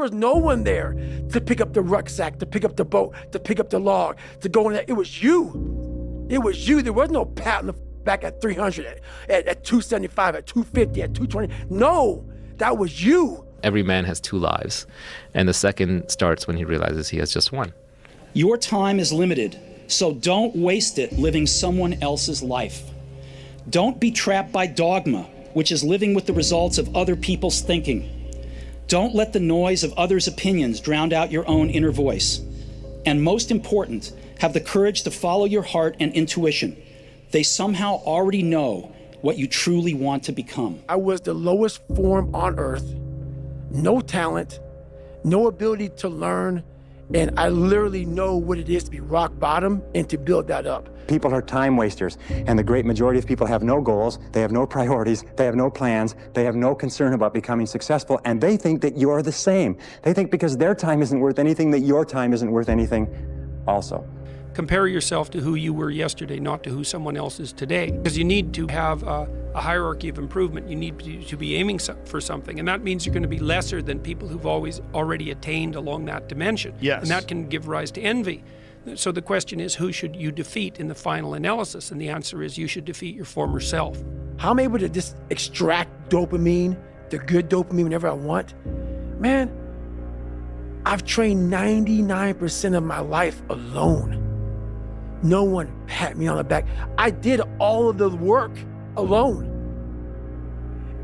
was no one there to pick up the rucksack, to pick up the boat, to pick up the log, to go in there. It was you. It was you. There was no pat on the back at 300, at 275, at 250, at 220. No, that was you. Every man has two lives, and the second starts when he realizes he has just one. Your time is limited, so don't waste it living someone else's life. Don't be trapped by dogma, which is living with the results of other people's thinking. Don't let the noise of others' opinions drown out your own inner voice. And most important, have the courage to follow your heart and intuition. They somehow already know what you truly want to become. I was the lowest form on earth. No talent, no ability to learn, and I literally know what it is to be rock bottom and to build that up. People are time wasters, and the great majority of people have no goals, they have no priorities, they have no plans, they have no concern about becoming successful, and they think that you're the same. They think because their time isn't worth anything, that your time isn't worth anything also. Compare yourself to who you were yesterday, not to who someone else is today. Because you need to have a hierarchy of improvement. You need to be aiming for something. And that means you're going to be lesser than people who've already attained along that dimension. Yes. And that can give rise to envy. So the question is, who should you defeat in the final analysis? And the answer is, you should defeat your former self. How I'm able to just extract dopamine, the good dopamine whenever I want. Man, I've trained 99% of my life alone. No one pat me on the back. I did all of the work alone.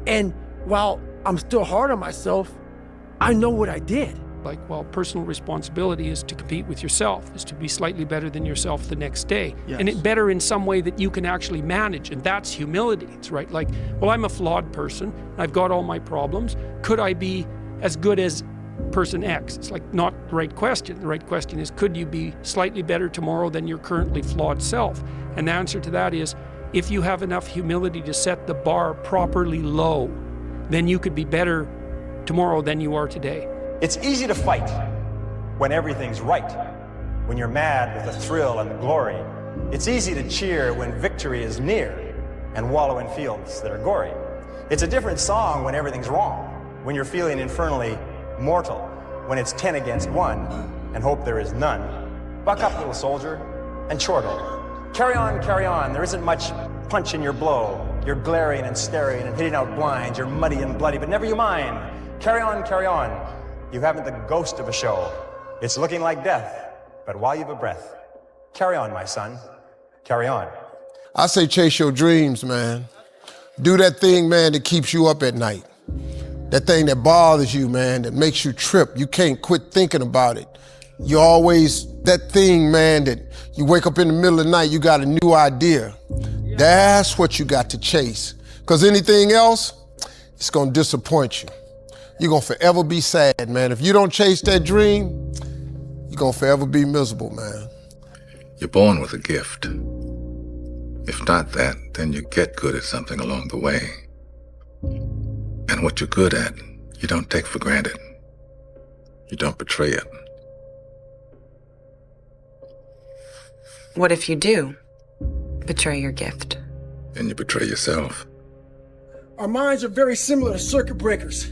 And while I'm still hard on myself, I know what I did. Like, well, personal responsibility is to compete with yourself, is to be slightly better than yourself the next day. Yes. And it better in some way that you can actually manage, and that's humility. It's right, like, well, I'm a flawed person, I've got all my problems. Could I be as good as person X? It's like not the right question. The right question is, could you be slightly better tomorrow than your currently flawed self? And the answer to that is, if you have enough humility to set the bar properly low, then you could be better tomorrow than you are today. It's easy to fight when everything's right, when you're mad with the thrill and the glory. It's easy to cheer when victory is near and wallow in fields that are gory. It's a different song when everything's wrong, when you're feeling infernally mortal, when it's 10 against 1 and hope there is none. Buck up, little soldier, and chortle. Carry on, there isn't much punch in your blow. You're glaring and staring and hitting out blinds, you're muddy and bloody, but never you mind. Carry on. You haven't the ghost of a show. It's looking like death, but while you've a breath, carry on, my son, carry on. I say chase your dreams, man. Do that thing, man, that keeps you up at night. That thing that bothers you, man, that makes you trip. You can't quit thinking about it. You always, that thing, man, that you wake up in the middle of the night, you got a new idea. That's what you got to chase. Because anything else, it's gonna disappoint you. You're gonna forever be sad, man. If you don't chase that dream, you're gonna forever be miserable, man. You're born with a gift. If not that, then you get good at something along the way. And what you're good at, you don't take for granted. You don't betray it. What if you do betray your gift? Then you betray yourself. Our minds are very similar to circuit breakers.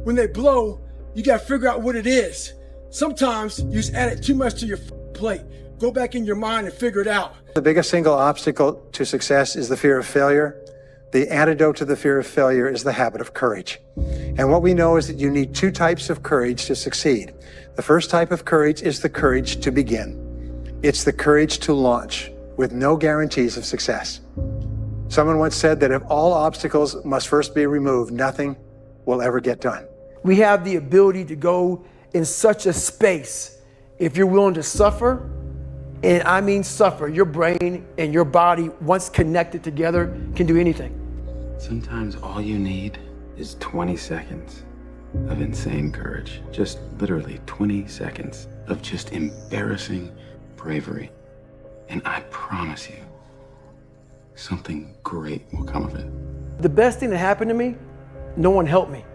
When they blow, you gotta figure out what it is. Sometimes you just added too much to your plate. Go back in your mind and figure it out. The biggest single obstacle to success is the fear of failure. The antidote to the fear of failure is the habit of courage. And what we know is that you need two types of courage to succeed. The first type of courage is the courage to begin. It's the courage to launch with no guarantees of success. Someone once said that if all obstacles must first be removed, nothing will ever get done. We have the ability to go in such a space if you're willing to suffer, and I mean suffer. Your brain and your body, once connected together, can do anything. Sometimes all you need is 20 seconds of insane courage. Just literally 20 seconds of just embarrassing bravery. And I promise you, something great will come of it. The best thing that happened to me, no one helped me.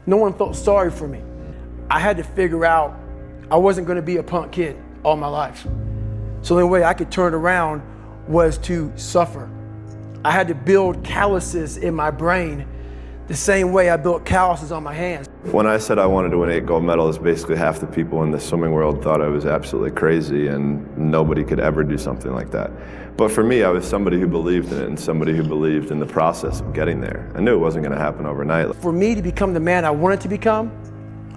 No one felt sorry for me. I had to figure out I wasn't gonna be a punk kid all my life. So the only way I could turn it around was to suffer. I had to build calluses in my brain the same way I built calluses on my hands. When I said I wanted to win 8 gold medals, basically half the people in the swimming world thought I was absolutely crazy and nobody could ever do something like that. But for me, I was somebody who believed in it and somebody who believed in the process of getting there. I knew it wasn't going to happen overnight. For me to become the man I wanted to become,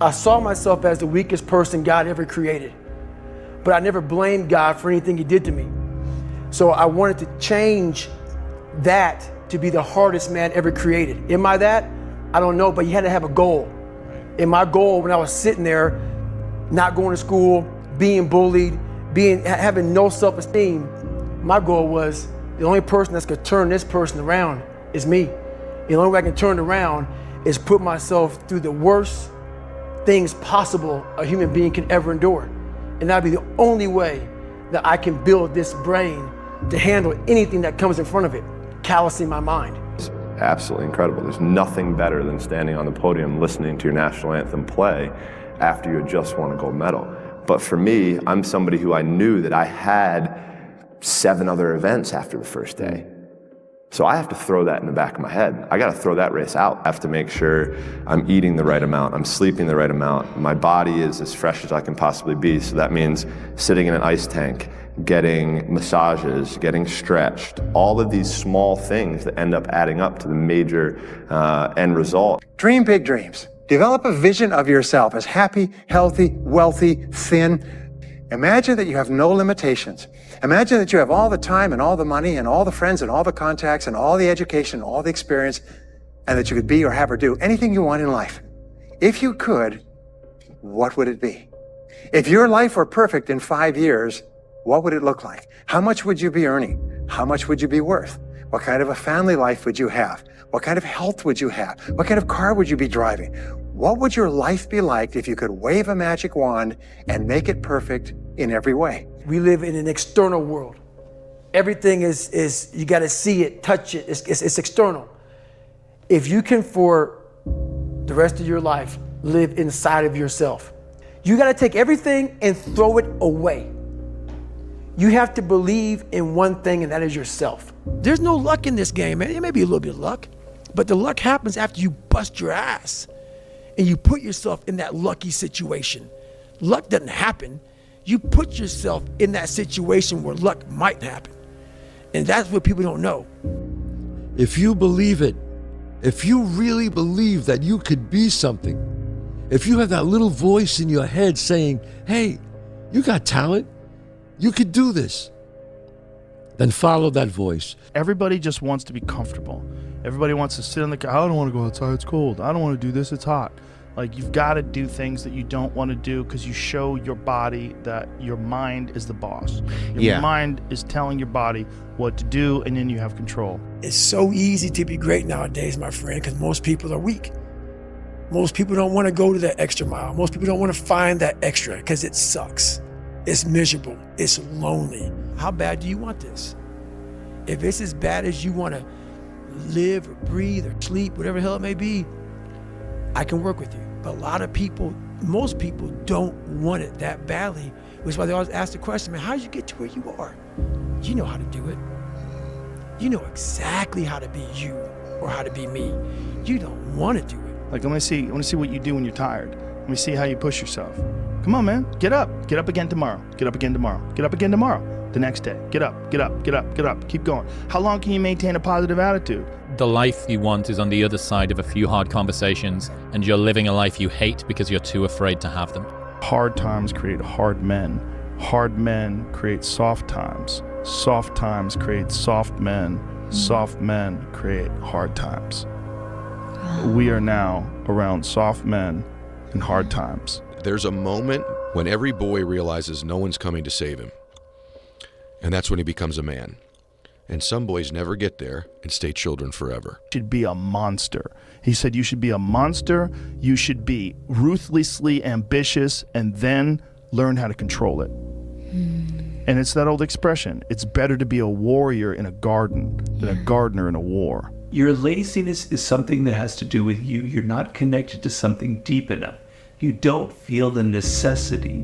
I saw myself as the weakest person God ever created. But I never blamed God for anything he did to me. So I wanted to change that to be the hardest man ever created. Am I that? I don't know, but you had to have a goal. And my goal when I was sitting there, not going to school, being bullied, having no self-esteem, my goal was the only person that's gonna turn this person around is me. The only way I can turn it around is put myself through the worst things possible a human being can ever endure. And that'd be the only way that I can build this brain to handle anything that comes in front of it, callousing my mind. Absolutely incredible. There's nothing better than standing on the podium listening to your national anthem play after you had just won a gold medal. But for me, I'm somebody who I knew that I had 7 other events after the first day. So I have to throw that in the back of my head. I got to throw that race out. I have to make sure I'm eating the right amount, I'm sleeping the right amount, my body is as fresh as I can possibly be. So that means sitting in an ice tank, getting massages, getting stretched, all of these small things that end up adding up to the major end result. Dream big dreams. Develop a vision of yourself as happy, healthy, wealthy, thin. Imagine that you have no limitations. Imagine that you have all the time and all the money and all the friends and all the contacts and all the education, and all the experience, and that you could be or have or do anything you want in life. If you could, what would it be? If your life were perfect in 5 years, what would it look like? How much would you be earning? How much would you be worth? What kind of a family life would you have? What kind of health would you have? What kind of car would you be driving? What would your life be like if you could wave a magic wand and make it perfect in every way? We live in an external world. Everything is you got to see it, touch it, it's external. If you can, for the rest of your life, live inside of yourself, you got to take everything and throw it away. You have to believe in one thing, and that is yourself. There's no luck in this game, man. It may be a little bit of luck, but the luck happens after you bust your ass and you put yourself in that lucky situation. Luck doesn't happen. You put yourself in that situation where luck might happen. And that's what people don't know. If you believe it, if you really believe that you could be something, if you have that little voice in your head saying, hey, you got talent, you could do this, then follow that voice. Everybody just wants to be comfortable. Everybody wants to sit in the car. I don't want to go outside, it's cold. I don't want to do this, it's hot. Like, you've got to do things that you don't want to do because you show your body that your mind is the boss. Your mind is telling your body what to do, and then you have control. It's so easy to be great nowadays, my friend, because most people are weak. Most people don't want to go to that extra mile. Most people don't want to find that extra because it sucks. It's miserable. It's lonely. How bad do you want this? If it's as bad as you want to live or breathe or sleep, whatever the hell it may be, I can work with you. But a lot of people, most people don't want it that badly, which is why they always ask the question, man, how did you get to where you are? You know how to do it. You know exactly how to be you or how to be me. You don't want to do it. Like, I want to see what you do when you're tired. Let me see how you push yourself. Come on, man, get up again tomorrow. Get up again tomorrow. Get up again tomorrow. The next day, get up, get up, get up, get up, keep going. How long can you maintain a positive attitude? The life you want is on the other side of a few hard conversations, and you're living a life you hate because you're too afraid to have them. Hard times create hard men. Hard men create soft times. Soft times create soft men. Soft men create hard times. We are now around soft men and hard times. There's a moment when every boy realizes no one's coming to save him. And that's when he becomes a man. And some boys never get there and stay children forever. You should be a monster. He said you should be a monster, you should be ruthlessly ambitious, and then learn how to control it. And it's that old expression, it's better to be a warrior in a garden than a gardener in a war. Your laziness is something that has to do with you. You're not connected to something deep enough. You don't feel the necessity.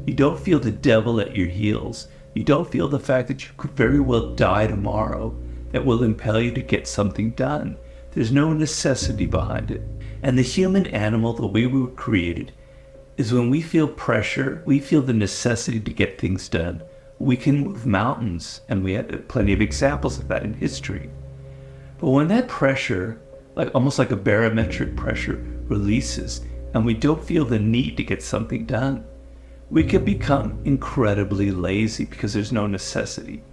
You don't feel the devil at your heels. You don't feel the fact that you could very well die tomorrow that will impel you to get something done. There's no necessity behind it. And the human animal, the way we were created, is when we feel pressure, we feel the necessity to get things done. We can move mountains, and we had plenty of examples of that in history. But when that pressure, like almost like a barometric pressure, releases, and we don't feel the need to get something done, we can become incredibly lazy because there's no necessity.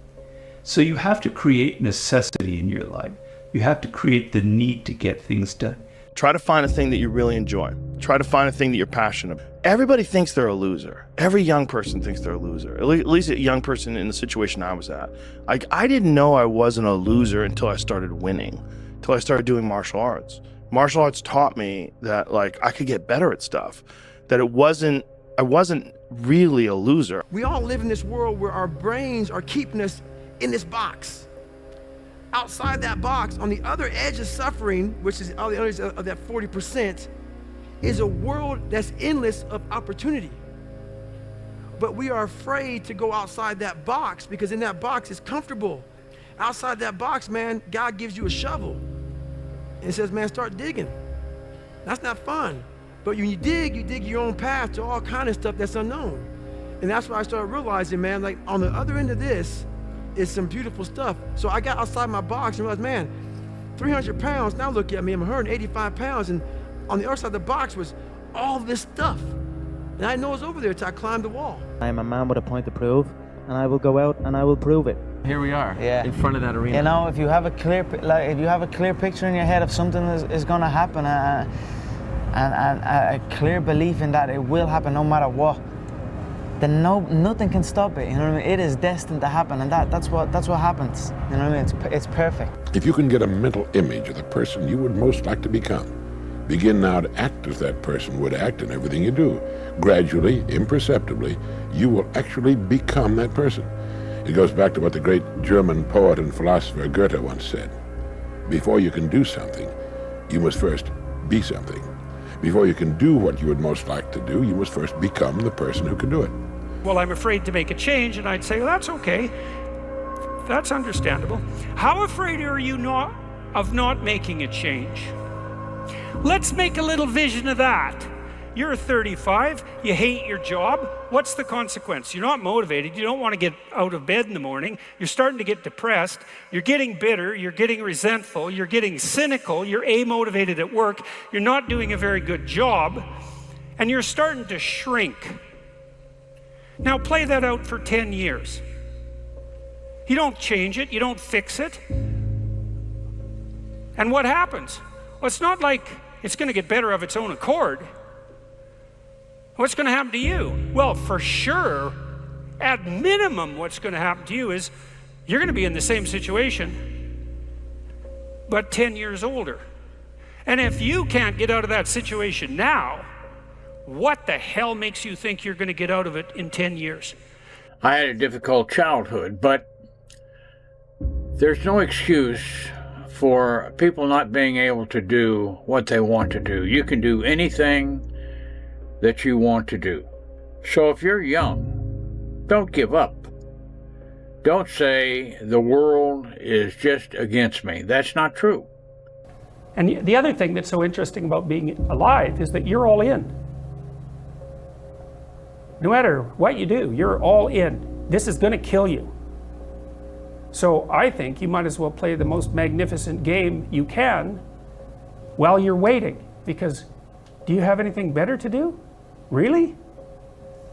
So you have to create necessity in your life. You have to create the need to get things done. Try to find a thing that you really enjoy. Try to find a thing that you're passionate about. Everybody thinks they're a loser. Every young person thinks they're a loser. At least a young person in the situation I was at. Like, I didn't know I wasn't a loser until I started winning, until I started doing martial arts. Martial arts taught me that, like, I could get better at stuff, that I wasn't really a loser. We all live in this world where our brains are keeping us in this box. Outside that box, on the other edge of suffering, which is on the other edge of that 40%, is a world that's endless of opportunity. But we are afraid to go outside that box because in that box it's comfortable. Outside that box, man, God gives you a shovel and says, man, start digging. That's not fun. But when you dig your own path to all kind of stuff that's unknown. And that's why I started realizing, man, like on the other end of this is some beautiful stuff. So I got outside my box and realized, man, 300 pounds, now look at me, I'm 185 pounds, and on the other side of the box was all this stuff. And I didn't know it was over there until I climbed the wall. I am a man with a point to prove, and I will go out and I will prove it. Here we are, yeah, in front of that arena. You know, if you have a clear picture in your head of something is going to happen, and a clear belief in that it will happen no matter what, then nothing can stop it. You know what I mean? It is destined to happen, and that's what happens. You know what I mean? It's perfect. If you can get a mental image of the person you would most like to become, begin now to act as that person would act in everything you do. Gradually, imperceptibly, you will actually become that person. It goes back to what the great German poet and philosopher Goethe once said. Before you can do something, you must first be something. Before you can do what you would most like to do, you must first become the person who can do it. Well, I'm afraid to make a change, and I'd say, well, that's okay. That's understandable. How afraid are you of not making a change? Let's make a little vision of that. You're 35, you hate your job. What's the consequence? You're not motivated, you don't want to get out of bed in the morning, you're starting to get depressed, you're getting bitter, you're getting resentful, you're getting cynical, you're amotivated at work, you're not doing a very good job, and you're starting to shrink. Now play that out for 10 years. You don't change it, you don't fix it. And what happens? Well, it's not like it's going to get better of its own accord. What's going to happen to you? Well, for sure, at minimum, what's going to happen to you is you're going to be in the same situation, but 10 years older. And if you can't get out of that situation now, what the hell makes you think you're going to get out of it in 10 years? I had a difficult childhood, but there's no excuse for people not being able to do what they want to do. You can do anything that you want to do. So if you're young, don't give up. Don't say the world is just against me. That's not true. And the other thing that's so interesting about being alive is that you're all in. No matter what you do, you're all in. This is going to kill you. So I think you might as well play the most magnificent game you can while you're waiting, because do you have anything better to do? Really?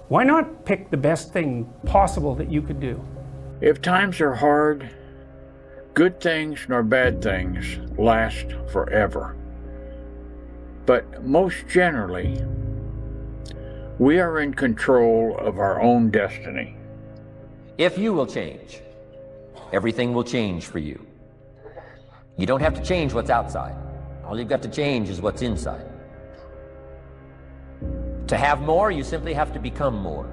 Why not pick the best thing possible that you could do? If times are hard, good things nor bad things last forever. But most generally, we are in control of our own destiny. If you will change, everything will change for you. You don't have to change what's outside. All you've got to change is what's inside. To have more, you simply have to become more.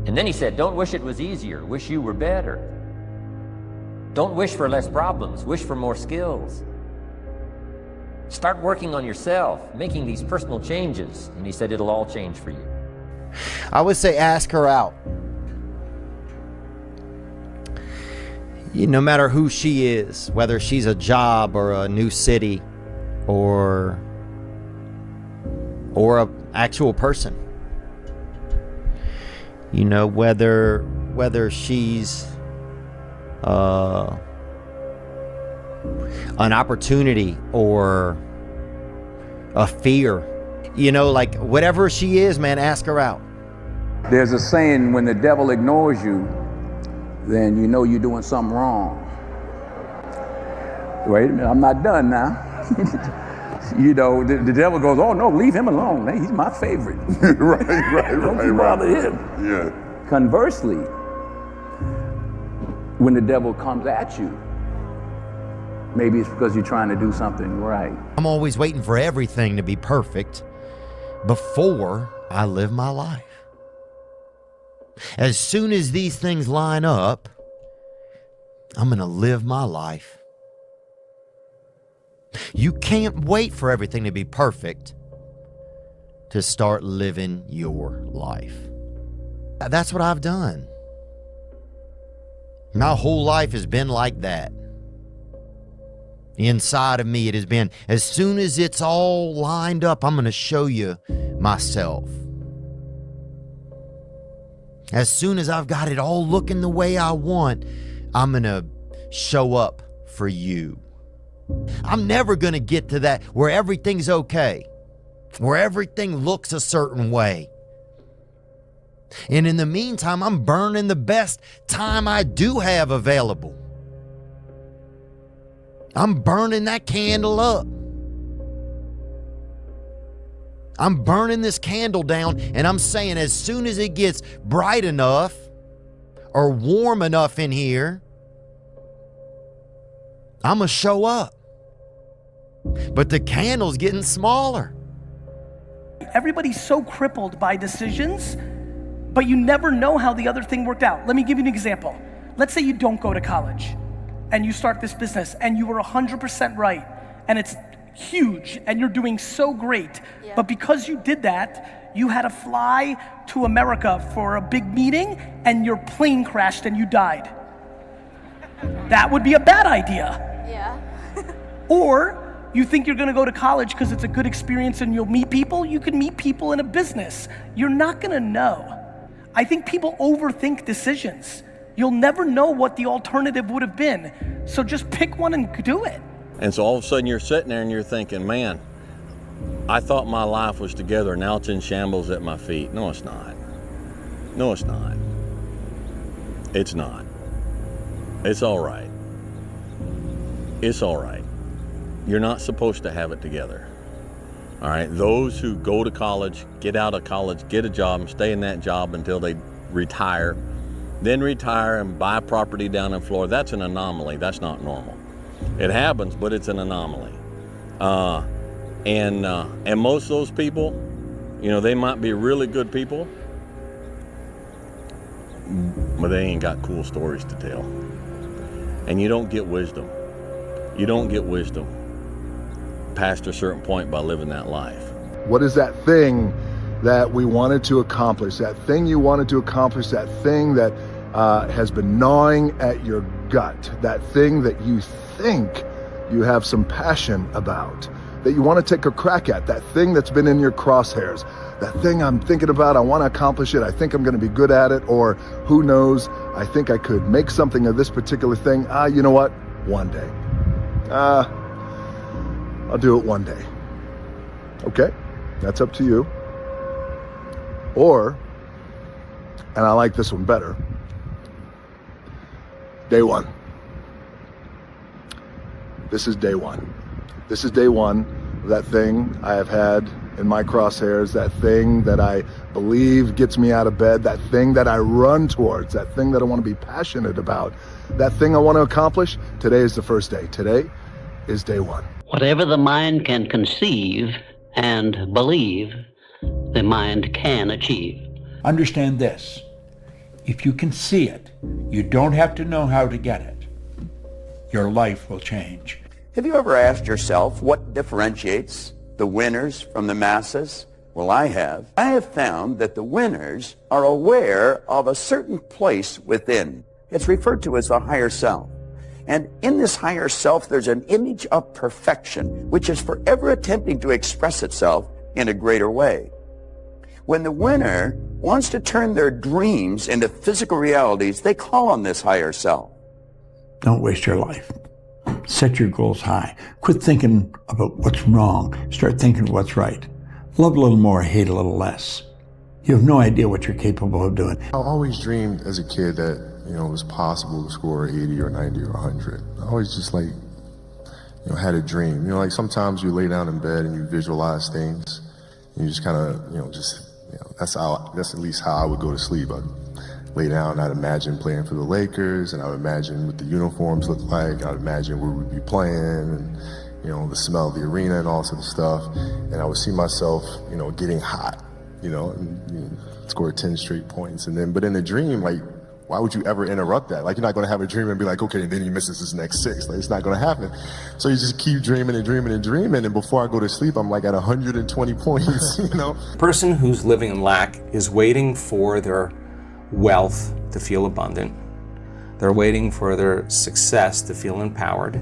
And then he said, don't wish it was easier, wish you were better. Don't wish for less problems, wish for more skills. Start working on yourself, making these personal changes, and he said it'll all change for you. I would say ask her out. no matter who she is, whether she's a job or a new city or a actual person, whether she's an opportunity or a fear, like whatever she is, man, ask her out. There's a saying, when the devil ignores you, then you know you're doing something wrong. Wait a minute, I'm not done now. The devil goes, oh no, leave him alone. Hey, he's my favorite. Don't you bother him. Yeah. Conversely, when the devil comes at you, maybe it's because you're trying to do something right. I'm always waiting for everything to be perfect before I live my life. As soon as these things line up, I'm going to live my life. You can't wait for everything to be perfect to start living your life. That's what I've done. My whole life has been like that. Inside of me, it has been, as soon as it's all lined up, I'm going to show you myself. As soon as I've got it all looking the way I want, I'm going to show up for you. I'm never going to get to that where everything's okay, where everything looks a certain way. And in the meantime, I'm burning the best time I do have available. I'm burning that candle up. I'm burning this candle down, and I'm saying as soon as it gets bright enough or warm enough in here, I'm going to show up. But the candle's getting smaller. Everybody's so crippled by decisions, but you never know how the other thing worked out. Let me give you an example. Let's say you don't go to college and you start this business and you were 100% right and it's huge and you're doing so great, but because you did that, you had to fly to America for a big meeting and your plane crashed and you died. That would be a bad idea. Yeah. Or you think you're gonna go to college because it's a good experience and you'll meet people. You can meet people in a business. You're not gonna know. I think people overthink decisions. You'll never know what the alternative would have been. So just pick one and do it. And so all of a sudden you're sitting there and you're thinking, man, I thought my life was together, now it's in shambles at my feet. No, it's not. No, it's not. It's not. It's all right. It's all right. You're not supposed to have it together. All right, those who go to college, get out of college, get a job, and stay in that job until they retire, then retire and buy property down in Florida, that's an anomaly. That's not normal. It happens, but it's an anomaly. And most of those people, they might be really good people, but they ain't got cool stories to tell. And you don't get wisdom. You don't get wisdom past a certain point by living that life. What is that thing that we wanted to accomplish? That thing you wanted to accomplish, that thing that has been gnawing at your gut, that thing that you think you have some passion about, that you want to take a crack at, that thing that's been in your crosshairs, that thing I'm thinking about, I want to accomplish it, I think I'm going to be good at it, or who knows, I think I could make something of this particular thing. You know what? One day. I'll do it one day. Okay, that's up to you. Or, and I like this one better, day one. This is day one. This is day one of that thing I have had in my crosshairs, that thing that I believe gets me out of bed, that thing that I run towards, that thing that I want to be passionate about, that thing I want to accomplish. Today is the first day. Today is day one. Whatever the mind can conceive and believe, the mind can achieve. Understand this. If you can see it, you don't have to know how to get it. Your life will change. Have you ever asked yourself what differentiates the winners from the masses? Well, I have. I have found that the winners are aware of a certain place within. It's referred to as the higher self. And in this higher self, there's an image of perfection, which is forever attempting to express itself in a greater way. When the winner wants to turn their dreams into physical realities, they call on this higher self. Don't waste your life. Set your goals high. Quit thinking about what's wrong. Start thinking of what's right. Love a little more, hate a little less. You have no idea what you're capable of doing. I always dreamed as a kid that, it was possible to score 80 or 90 or 100. I always just had a dream. Like sometimes you lay down in bed and you visualize things and you just kind of, that's at least how I would go to sleep. I'd lay down, I'd imagine playing for the Lakers, and I would imagine what the uniforms look like. I'd imagine where we'd be playing, and the smell of the arena and all sort of stuff. And I would see myself, getting hot, and score 10 straight points. But in a dream, why would you ever interrupt that? You're not going to have a dream and be like, okay, and then he misses his next 6. It's not going to happen. So you just keep dreaming and dreaming and dreaming, and before I go to sleep, I'm at 120 points, The person who's living in lack is waiting for their wealth to feel abundant. They're waiting for their success to feel empowered.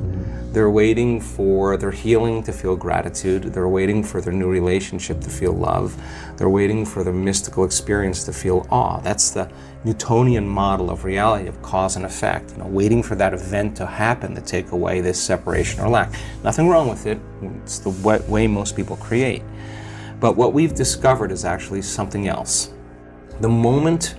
They're waiting for their healing to feel gratitude. They're waiting for their new relationship to feel love. They're waiting for their mystical experience to feel awe. That's the Newtonian model of reality, of cause and effect. Waiting for that event to happen to take away this separation or lack. Nothing wrong with it. It's the way most people create. But what we've discovered is actually something else. The moment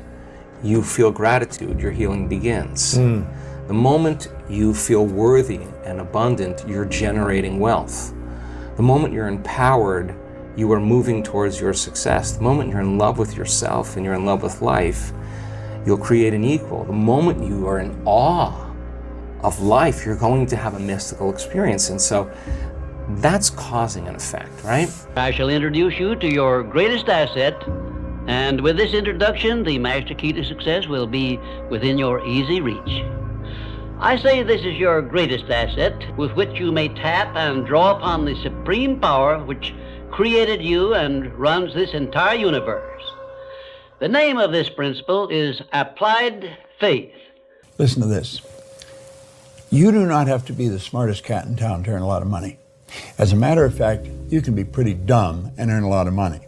you feel gratitude, your healing begins. The moment you feel worthy and abundant, you're generating wealth. The moment you're empowered, you are moving towards your success. The moment you're in love with yourself and you're in love with life, you'll create an equal. The moment you are in awe of life, you're going to have a mystical experience. And so that's causing an effect, right? I shall introduce you to your greatest asset. And with this introduction, the master key to success will be within your easy reach. I say this is your greatest asset with which you may tap and draw upon the supreme power which created you and runs this entire universe. The name of this principle is applied faith. Listen to this. You do not have to be the smartest cat in town to earn a lot of money. As a matter of fact, you can be pretty dumb and earn a lot of money.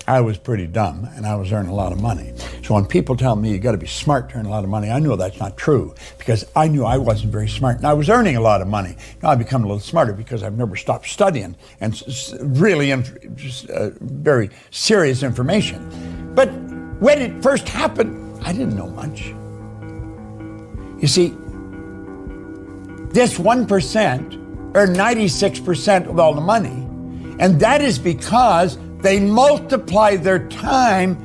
I was pretty dumb and I was earning a lot of money. So when people tell me you got to be smart to earn a lot of money, I know that's not true because I knew I wasn't very smart and I was earning a lot of money. Now I've become a little smarter because I've never stopped studying and really very serious information. But when it first happened, I didn't know much. You see, this 1% earned 96% of all the money, and that is because they multiply their time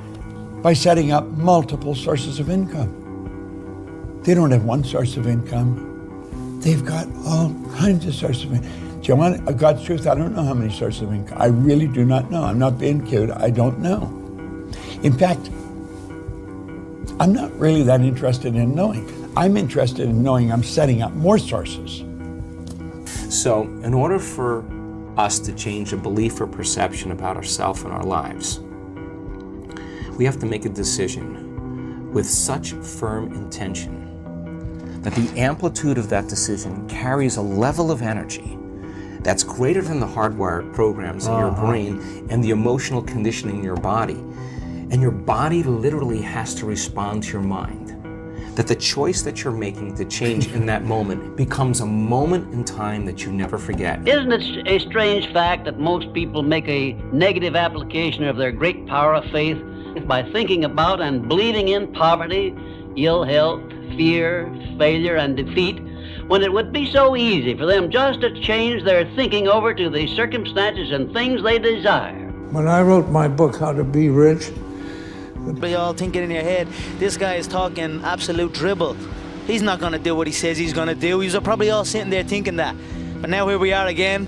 by setting up multiple sources of income. They don't have one source of income. They've got all kinds of sources of income. Do you want God's truth? I don't know how many sources of income. I really do not know. I'm not being cute. I don't know. In fact, I'm not really that interested in knowing. I'm interested in knowing I'm setting up more sources. So in order for us to change a belief or perception about ourselves and our lives, we have to make a decision with such firm intention that the amplitude of that decision carries a level of energy that's greater than the hardwired programs in your brain and the emotional conditioning in your body. And your body literally has to respond to your mind. That the choice that you're making to change in that moment becomes a moment in time that you never forget. Isn't it a strange fact that most people make a negative application of their great power of faith by thinking about and believing in poverty, ill health, fear, failure, and defeat, when it would be so easy for them just to change their thinking over to the circumstances and things they desire? When I wrote my book, How to Be Rich, But you're all thinking in your head, this guy is talking absolute dribble. He's not going to do what he says he's going to do. You're probably all sitting there thinking that. But now here we are again,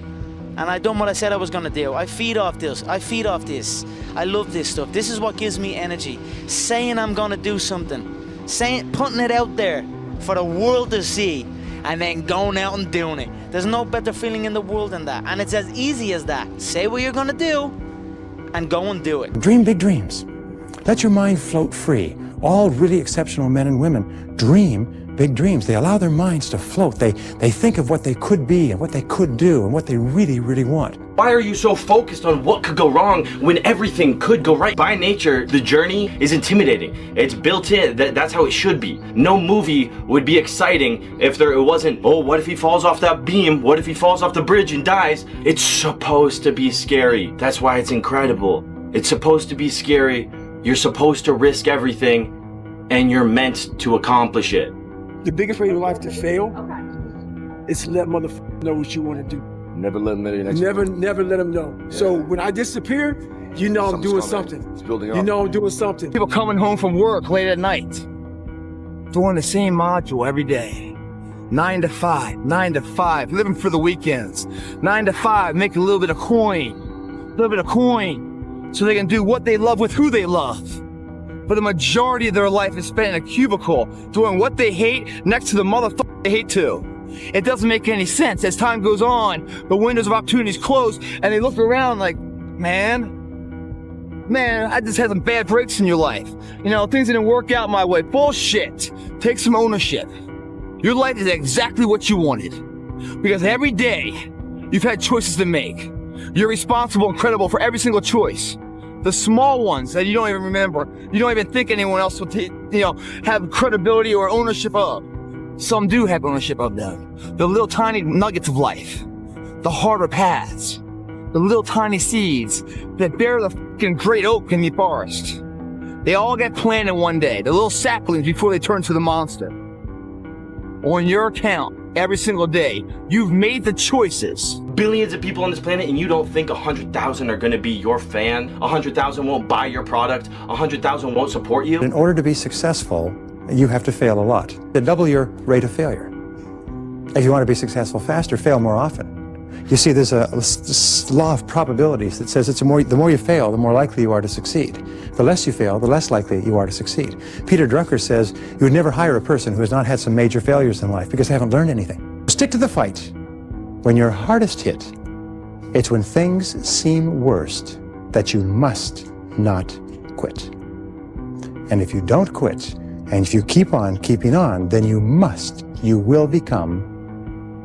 and I've done what I said I was going to do. I feed off this. I love this stuff. This is what gives me energy. Saying I'm going to do something. Putting it out there for the world to see, and then going out and doing it. There's no better feeling in the world than that. And it's as easy as that. Say what you're going to do, and go and do it. Dream big dreams. Let your mind float free. All really exceptional men and women dream big dreams. They allow their minds to float. They think of what they could be and what they could do and what they really, really want. Why are you so focused on what could go wrong when everything could go right? By nature, the journey is intimidating. It's built in. That's how it should be. No movie would be exciting if it wasn't, oh, what if he falls off that beam? What if he falls off the bridge and dies? It's supposed to be scary. That's why it's incredible. It's supposed to be scary. You're supposed to risk everything, and you're meant to accomplish it. The biggest way in life to fail is to let motherfuckers know what you want to do. Never let them know your next Never let them know. Yeah. So when I disappear, you know I'm doing something. It's building up. You know I'm doing something. People coming home from work late at night, doing the same module every day. 9 to 5, living for the weekends. 9 to 5, make a little bit of coin, so they can do what they love with who they love. But the majority of their life is spent in a cubicle doing what they hate next to the motherfucker they hate too. It doesn't make any sense. As time goes on, the windows of opportunities close, and they look around like, man, I just had some bad breaks in your life. You know, things didn't work out my way. Bullshit. Take some ownership. Your life is exactly what you wanted. Because every day, you've had choices to make. You're responsible and credible for every single choice. The small ones that you don't even remember, you don't even think anyone else will have credibility or ownership of. Some do have ownership of them. The little tiny nuggets of life, the harder paths, the little tiny seeds that bear the fucking great oak in the forest. They all get planted one day, the little saplings before they turn to the monster. On your account, every single day, you've made the choices. Billions of people on this planet, and you don't think 100,000 are gonna be your fan? 100,000 won't buy your product? 100,000 won't support you? In order to be successful, you have to fail a lot. To double your rate of failure. If you want to be successful faster, fail more often. You see, there's a law of probabilities that says the more you fail, the more likely you are to succeed. The less you fail, the less likely you are to succeed. Peter Drucker says you would never hire a person who has not had some major failures in life because they haven't learned anything. Stick to the fight. When you're hardest hit, it's when things seem worst that you must not quit. And if you don't quit, and if you keep on keeping on, then you will become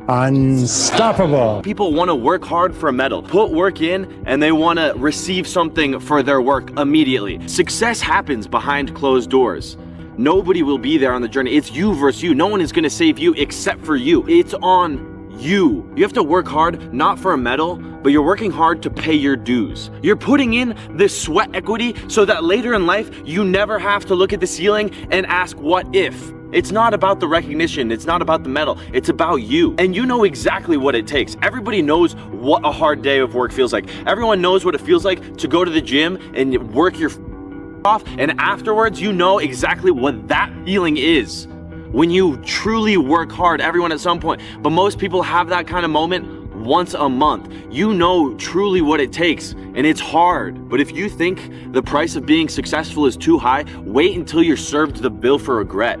unstoppable. People want to work hard for a medal, put work in, and they want to receive something for their work immediately. Success happens behind closed doors. Nobody will be there on the journey. It's you versus you. No one is going to save you except for you. It's on you. You have to work hard, not for a medal, but you're working hard to pay your dues. You're putting in this sweat equity so that later in life, you never have to look at the ceiling and ask, what if? It's not about the recognition. It's not about the medal. It's about you. And you know exactly what it takes. Everybody knows what a hard day of work feels like. Everyone knows what it feels like to go to the gym and work your off. And afterwards, you know exactly what that feeling is. When you truly work hard, everyone at some point, but most people have that kind of moment once a month. You know truly what it takes, and it's hard. But if you think the price of being successful is too high, wait until you're served the bill for regret.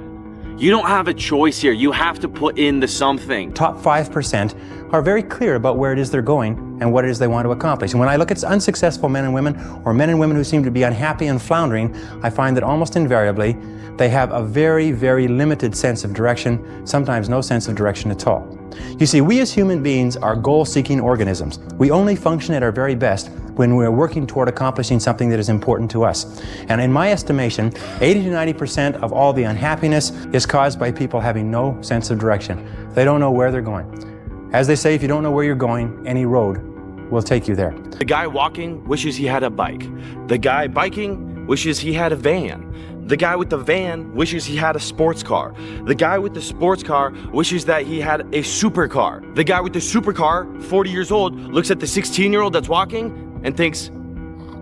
You don't have a choice here. You have to put in the something. Top 5% are very clear about where it is they're going and what it is they want to accomplish. And when I look at unsuccessful men and women, or men and women who seem to be unhappy and floundering, I find that almost invariably they have a very, very limited sense of direction, sometimes no sense of direction at all. You see, we as human beings are goal-seeking organisms. We only function at our very best when we're working toward accomplishing something that is important to us. And in my estimation, 80 to 90% of all the unhappiness is caused by people having no sense of direction. They don't know where they're going. As they say, if you don't know where you're going, any road will take you there. The guy walking wishes he had a bike. The guy biking wishes he had a van. The guy with the van wishes he had a sports car. The guy with the sports car wishes that he had a supercar. The guy with the supercar, 40 years old, looks at the 16-year-old that's walking and thinks,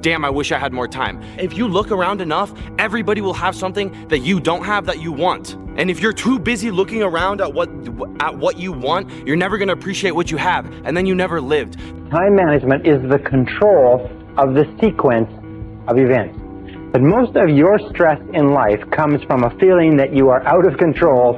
damn, I wish I had more time. If you look around enough, everybody will have something that you don't have that you want. And if you're too busy looking around at what you want, you're never gonna appreciate what you have, and then you never lived. Time management is the control of the sequence of events. But most of your stress in life comes from a feeling that you are out of control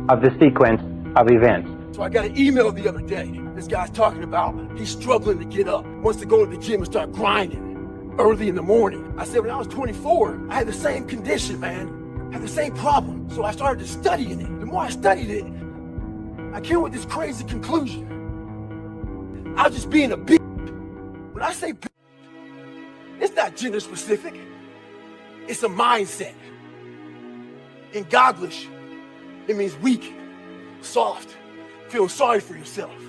of the sequence of events. So I got an email the other day. This guy's talking about he's struggling to get up, wants to go to the gym and start grinding early in the morning. I said, when I was 24, I had the same condition, man. I had the same problem. So I started studying it. The more I studied it, I came with this crazy conclusion. I was just being a bitch. When I say bitch, it's not gender specific. It's a mindset. In Godlish, it means weak, soft, feel sorry for yourself.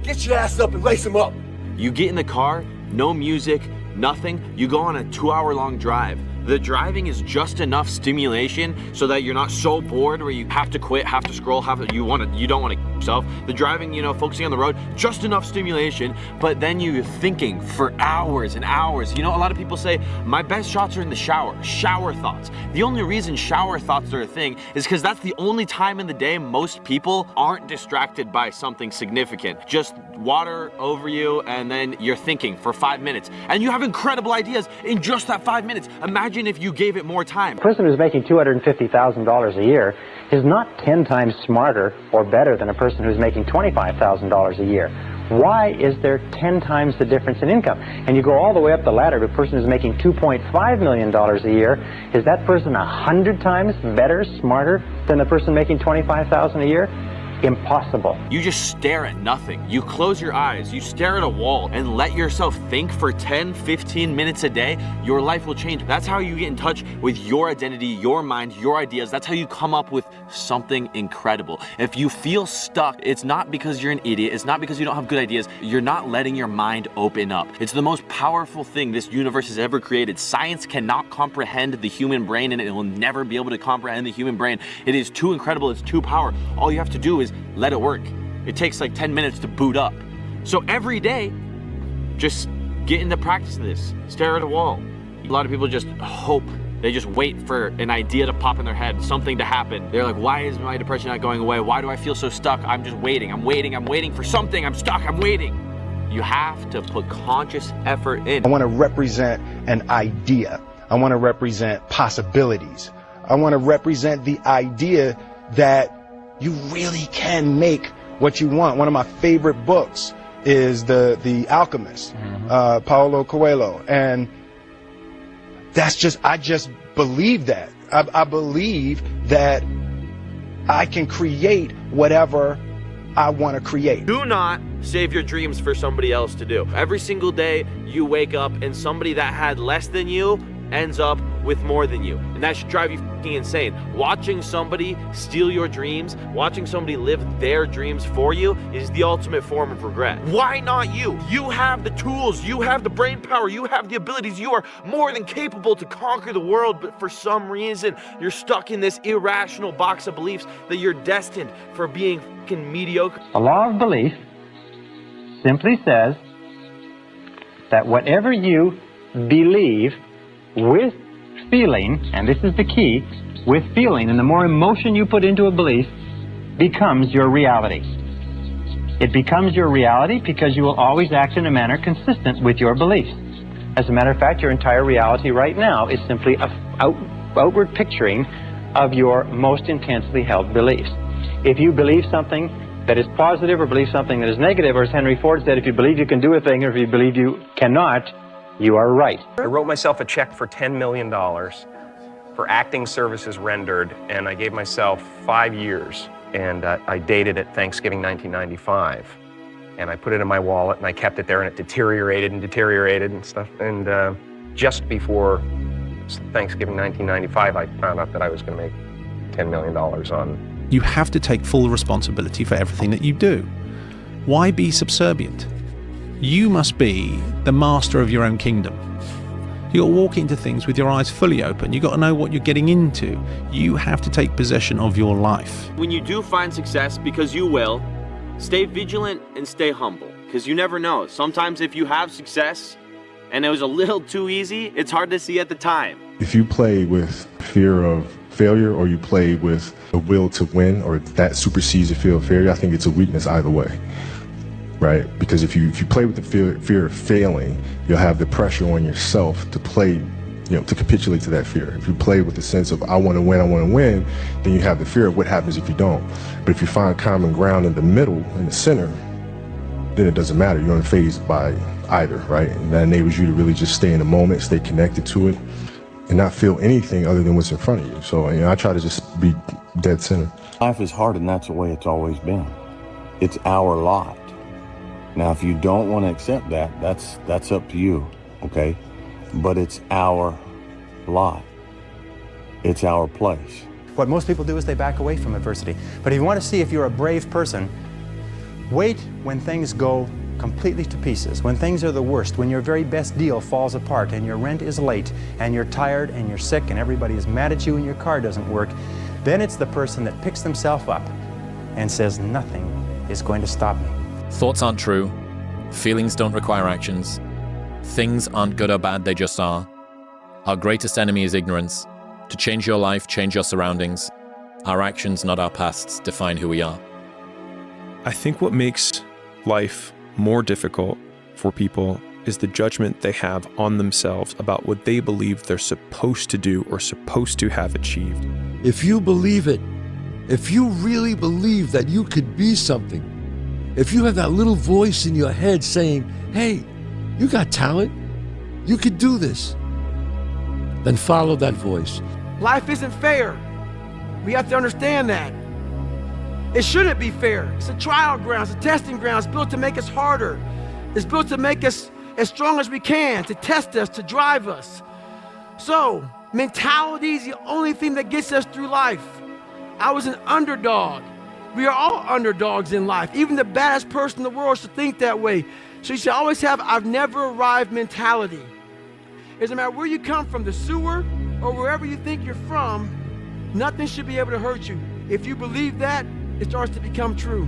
Get your ass up and lace them up. You get in the car, no music, nothing. You go on a 2-hour-long drive. The driving is just enough stimulation so that you're not so bored where you have to quit, have to scroll, you don't want to yourself. The driving, focusing on the road, just enough stimulation, but then you're thinking for hours and hours. A lot of people say, my best shots are in the shower thoughts. The only reason shower thoughts are a thing is because that's the only time in the day most people aren't distracted by something significant. Just water over you and then you're thinking for 5 minutes. And you have incredible ideas in just that 5 minutes. Imagine if you gave it more time. A person who's making $250,000 a year is not 10 times smarter or better than a person who's making $25,000 a year. Why is there 10 times the difference in income? And you go all the way up the ladder to a person who's making $2.5 million a year. Is that person 100 times better, smarter than the person making $25,000 a year? Impossible. You just stare at nothing. You close your eyes, you stare at a wall and let yourself think for 10, 15 minutes a day. Your life will change. That's how you get in touch with your identity, your mind, your ideas. That's how you come up with something incredible. If you feel stuck, it's not because you're an idiot. It's not because you don't have good ideas. You're not letting your mind open up. It's the most powerful thing this universe has ever created. Science cannot comprehend the human brain, and it will never be able to comprehend the human brain. It is too incredible. It's too powerful. All you have to do is let it work. It takes like 10 minutes to boot up. So every day, just get into practice of this. Stare at a wall. A lot of people just hope. They just wait for an idea to pop in their head, something to happen. They're like, why is my depression not going away? Why do I feel so stuck? I'm just waiting. I'm waiting for something. I'm stuck. I'm waiting. You have to put conscious effort in. I want to represent an idea. I want to represent possibilities. I want to represent the idea that you really can make what you want. One of my favorite books is The Alchemist, Paulo Coelho. And I just believe that. I believe that I can create whatever I want to create. Do not save your dreams for somebody else to do. Every single day you wake up and somebody that had less than you ends up with more than you. And that should drive you fucking insane. Watching somebody steal your dreams, watching somebody live their dreams for you is the ultimate form of regret. Why not you? You have the tools, you have the brain power, you have the abilities, you are more than capable to conquer the world, but for some reason, you're stuck in this irrational box of beliefs that you're destined for being fucking mediocre. The law of belief simply says that whatever you believe with feeling, and this is the key, with feeling, and the more emotion you put into a belief, becomes your reality. It becomes your reality because you will always act in a manner consistent with your beliefs. As a matter of fact, your entire reality right now is simply an outward picturing of your most intensely held beliefs. If you believe something that is positive or believe something that is negative, or as Henry Ford said, if you believe you can do a thing or if you believe you cannot, you are right. I wrote myself a check for $10 million for acting services rendered, and I gave myself 5 years. And I dated it Thanksgiving 1995. And I put it in my wallet, and I kept it there, and it deteriorated and stuff. And just before Thanksgiving 1995, I found out that I was going to make $10 million on. You have to take full responsibility for everything that you do. Why be subservient? You must be the master of your own kingdom. You got to walk into things with your eyes fully open. You got to know what you're getting into. You have to take possession of your life. When you do find success, because you will, stay vigilant and stay humble, because you never know. Sometimes if you have success and it was a little too easy, it's hard to see at the time. If you play with fear of failure or you play with a will to win, or that supersedes the fear of failure, I think it's a weakness either way. Right? Because if you play with the fear of failing, you'll have the pressure on yourself to play, to capitulate to that fear. If you play with the sense of I want to win, then you have the fear of what happens if you don't. But if you find common ground in the middle, in the center, then it doesn't matter. You're unfazed by either, right? And that enables you to really just stay in the moment, stay connected to it, and not feel anything other than what's in front of you. So I try to just be dead center. Life is hard, and that's the way it's always been. It's our lot. Now, if you don't want to accept that, that's up to you, okay? But it's our lot. It's our place. What most people do is they back away from adversity. But if you want to see if you're a brave person, wait when things go completely to pieces, when things are the worst, when your very best deal falls apart and your rent is late and you're tired and you're sick and everybody is mad at you and your car doesn't work, then it's the person that picks themselves up and says, nothing is going to stop me. Thoughts aren't true. Feelings don't require actions. Things aren't good or bad, they just are. Our greatest enemy is ignorance. To change your life, change your surroundings. Our actions, not our pasts, define who we are. I think what makes life more difficult for people is the judgment they have on themselves about what they believe they're supposed to do or supposed to have achieved. If you believe it, if you really believe that you could be something, if you have that little voice in your head saying, hey, you got talent, you could do this, then follow that voice. Life isn't fair. We have to understand that. It shouldn't be fair. It's a trial ground, it's a testing ground. It's built to make us harder. It's built to make us as strong as we can, to test us, to drive us. So, mentality is the only thing that gets us through life. I was an underdog. We are all underdogs in life. Even the baddest person in the world should think that way. So you should always have I've never arrived mentality. It doesn't matter where you come from, the sewer or wherever you think you're from, nothing should be able to hurt you. If you believe that, it starts to become true.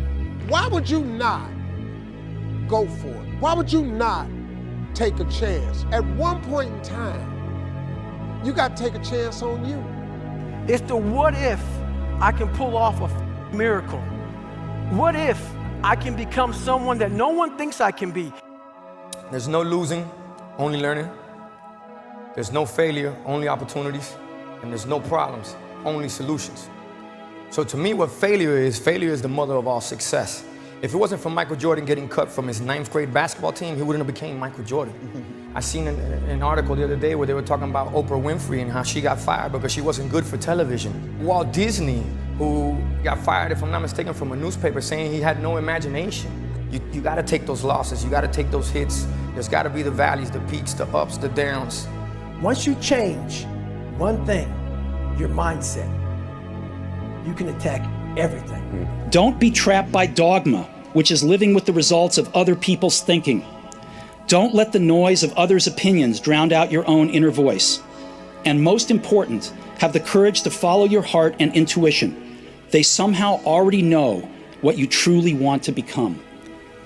Why would you not go for it? Why would you not take a chance? At one point in time, you got to take a chance on you. It's the what if I can pull off a miracle. What if I can become someone that no one thinks I can be? There's no losing, only learning. There's no failure, only opportunities. And there's no problems, only solutions. So to me, what failure is the mother of all success. If it wasn't for Michael Jordan getting cut from his 9th grade basketball team, he wouldn't have became Michael Jordan. I seen an article the other day where they were talking about Oprah Winfrey and how she got fired because she wasn't good for television. Walt Disney, who got fired, if I'm not mistaken, from a newspaper saying he had no imagination. You gotta take those losses, you gotta take those hits. There's gotta be the valleys, the peaks, the ups, the downs. Once you change one thing, your mindset, you can attack everything. Don't be trapped by dogma, which is living with the results of other people's thinking. Don't let the noise of others' opinions drown out your own inner voice. And most important, have the courage to follow your heart and intuition. They somehow already know what you truly want to become.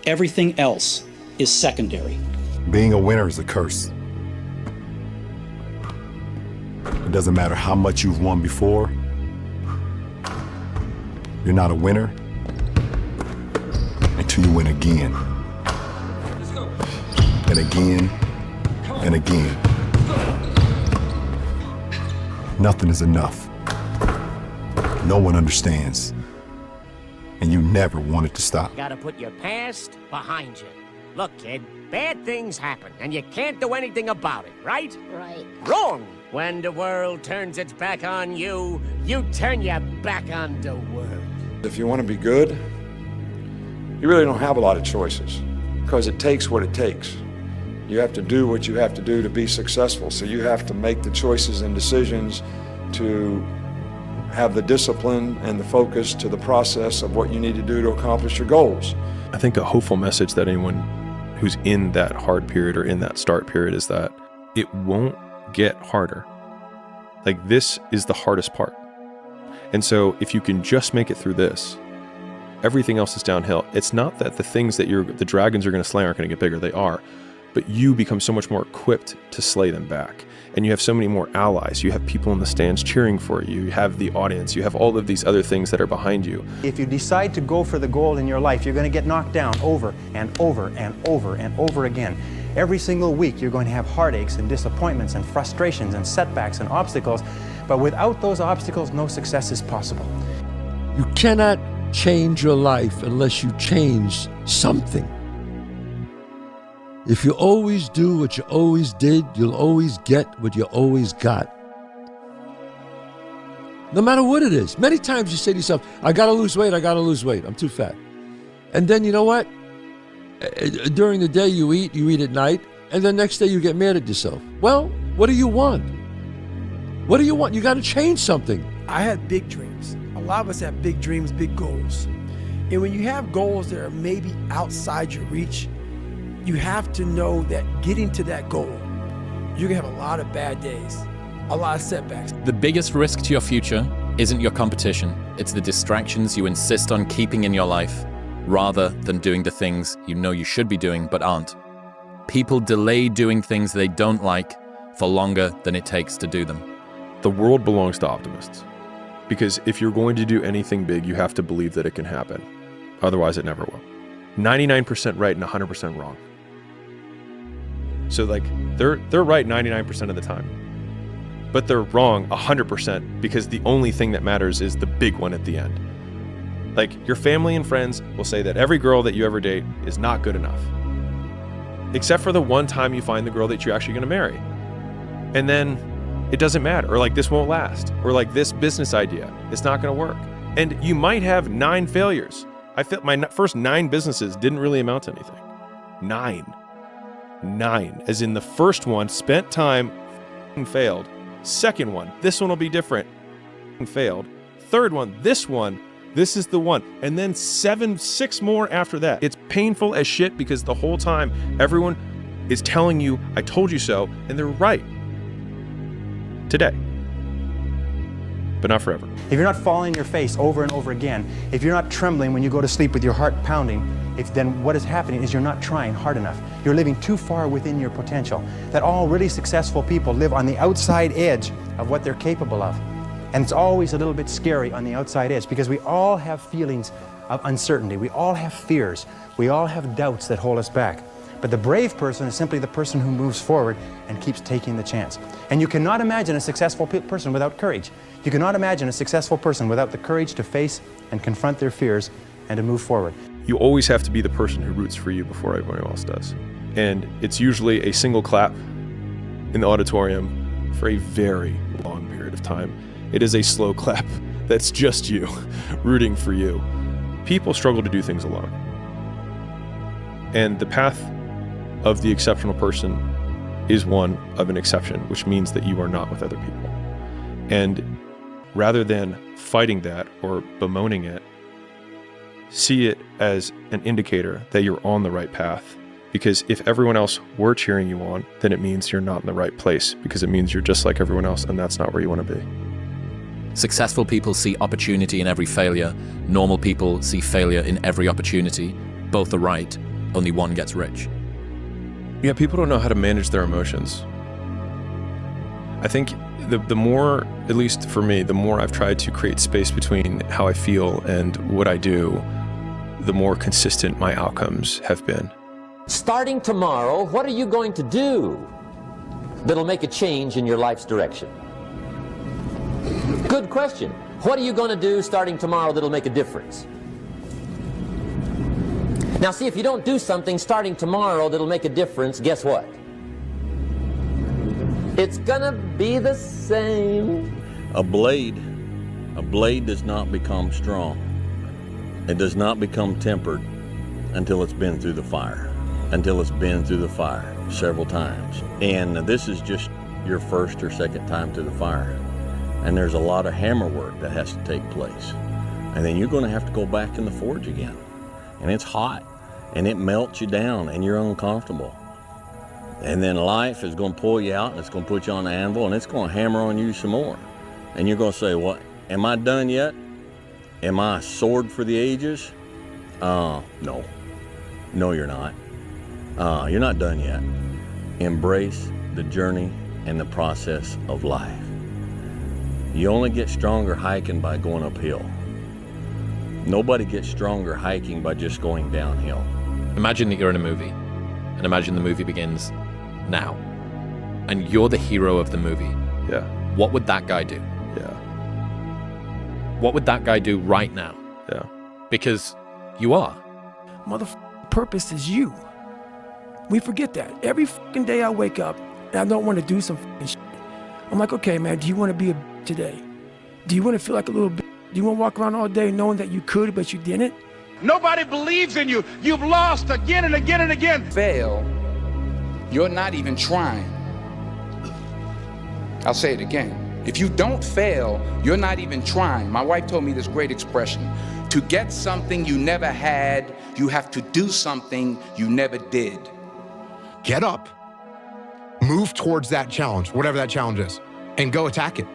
Everything else is secondary. Being a winner is a curse. It doesn't matter how much you've won before. You're not a winner until you win again. And again, and again. Nothing is enough. No one understands. And you never want it to stop. Gotta put your past behind you. Look, kid, bad things happen, and you can't do anything about it, right? Right. Wrong! When the world turns its back on you, you turn your back on the world. If you want to be good, you really don't have a lot of choices, because it takes what it takes. You have to do what you have to do to be successful, so you have to make the choices and decisions to have the discipline and the focus to the process of what you need to do to accomplish your goals. I think a hopeful message that anyone who's in that hard period or in that start period is that it won't get harder. Like, this is the hardest part. And so if you can just make it through this, everything else is downhill. It's not that the things that the dragons are going to slay aren't going to get bigger. They are. But you become so much more equipped to slay them back. And you have so many more allies. You have people in the stands cheering for you. You have the audience. You have all of these other things that are behind you. If you decide to go for the goal in your life, you're going to get knocked down over and over and over and over again. Every single week, you're going to have heartaches and disappointments and frustrations and setbacks and obstacles. But without those obstacles, no success is possible. You cannot change your life unless you change something. If you always do what you always did, you'll always get what you always got. No matter what it is. Many times you say to yourself, I gotta lose weight, I'm too fat. And then you know what? During the day you eat at night, and then next day you get mad at yourself. Well, what do you want? What do you want? You gotta change something. I had big dreams. A lot of us have big dreams, big goals. And when you have goals that are maybe outside your reach, you have to know that getting to that goal, you're gonna have a lot of bad days, a lot of setbacks. The biggest risk to your future isn't your competition, it's the distractions you insist on keeping in your life, rather than doing the things you know you should be doing but aren't. People delay doing things they don't like for longer than it takes to do them. The world belongs to optimists. Because if you're going to do anything big, you have to believe that it can happen. Otherwise, it never will. 99% right and 100% wrong. So like, they're right 99% of the time. But they're wrong 100% because the only thing that matters is the big one at the end. Like, your family and friends will say that every girl that you ever date is not good enough. Except for the one time you find the girl that you're actually gonna marry. And then it doesn't matter, or like this won't last, or like this business idea, it's not gonna work. And you might have 9 failures. I felt my first 9 businesses didn't really amount to anything. 9, as in the first one, spent time, failed. Second one, this one will be different, failed. Third one, this is the one. And then 6 more after that. It's painful as shit because the whole time everyone is telling you, I told you so, and they're right. Today. But not forever. If you're not falling on your face over and over again, if you're not trembling when you go to sleep with your heart pounding, then what is happening is you're not trying hard enough. You're living too far within your potential. That all really successful people live on the outside edge of what they're capable of. And it's always a little bit scary on the outside edge because we all have feelings of uncertainty. We all have fears. We all have doubts that hold us back. But the brave person is simply the person who moves forward and keeps taking the chance. And you cannot imagine a successful person without courage. You cannot imagine a successful person without the courage to face and confront their fears and to move forward. You always have to be the person who roots for you before everyone else does. And it's usually a single clap in the auditorium for a very long period of time. It is a slow clap that's just you rooting for you. People struggle to do things alone. And the path of the exceptional person is one of an exception, which means that you are not with other people. And rather than fighting that or bemoaning it, see it as an indicator that you're on the right path. Because if everyone else were cheering you on, then it means you're not in the right place, because it means you're just like everyone else, and that's not where you want to be. Successful people see opportunity in every failure. Normal people see failure in every opportunity. Both are right, only one gets rich. Yeah, people don't know how to manage their emotions. I think the more, at least for me, the more I've tried to create space between how I feel and what I do, the more consistent my outcomes have been. Starting tomorrow, what are you going to do that'll make a change in your life's direction? Good question. What are you going to do starting tomorrow that'll make a difference? Now see, if you don't do something starting tomorrow that'll make a difference, guess what? It's gonna be the same. A blade does not become strong. It does not become tempered until it's been through the fire. Until it's been through the fire several times. And this is just your first or second time through the fire. And there's a lot of hammer work that has to take place. And then you're gonna have to go back in the forge again. And it's hot, and it melts you down, and you're uncomfortable. And then life is gonna pull you out, and it's gonna put you on the anvil, and it's gonna hammer on you some more. And you're gonna say, what, am I done yet? Am I a sword for the ages? No. No, you're not. You're not done yet. Embrace the journey and the process of life. You only get stronger hiking by going uphill. Nobody gets stronger hiking by just going downhill. Imagine that you're in a movie, and imagine the movie begins now, and you're the hero of the movie. Yeah. What would that guy do? Yeah. What would that guy do right now? Yeah. Because you are. Purpose is you. We forget that. Every fucking day I wake up and I don't want to do some fucking shit. I'm like, okay, man, do you want to be a today? Do you want to feel like a little bit? Do you want to walk around all day knowing that you could, but you didn't? Nobody believes in you. You've lost again and again and again. Fail, you're not even trying. I'll say it again. If you don't fail, you're not even trying. My wife told me this great expression. To get something you never had, you have to do something you never did. Get up, move towards that challenge, whatever that challenge is, and go attack it.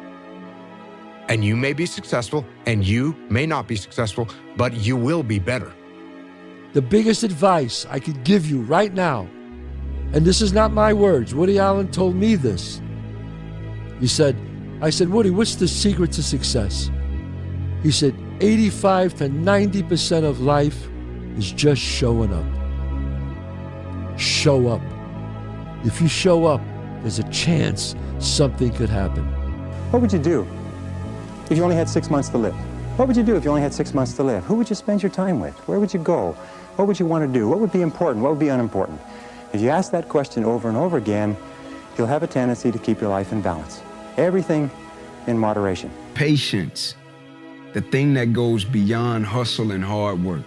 And you may be successful, and you may not be successful, but you will be better. The biggest advice I could give you right now, and this is not my words, Woody Allen told me this. I said, Woody, what's the secret to success? He said, 85 to 90% of life is just showing up. Show up. If you show up, there's a chance something could happen. What would you do if you only had 6 months to live? What would you do if you only had 6 months to live? Who would you spend your time with? Where would you go? What would you want to do? What would be important? What would be unimportant? If you ask that question over and over again, you'll have a tendency to keep your life in balance. Everything in moderation. Patience, the thing that goes beyond hustle and hard work.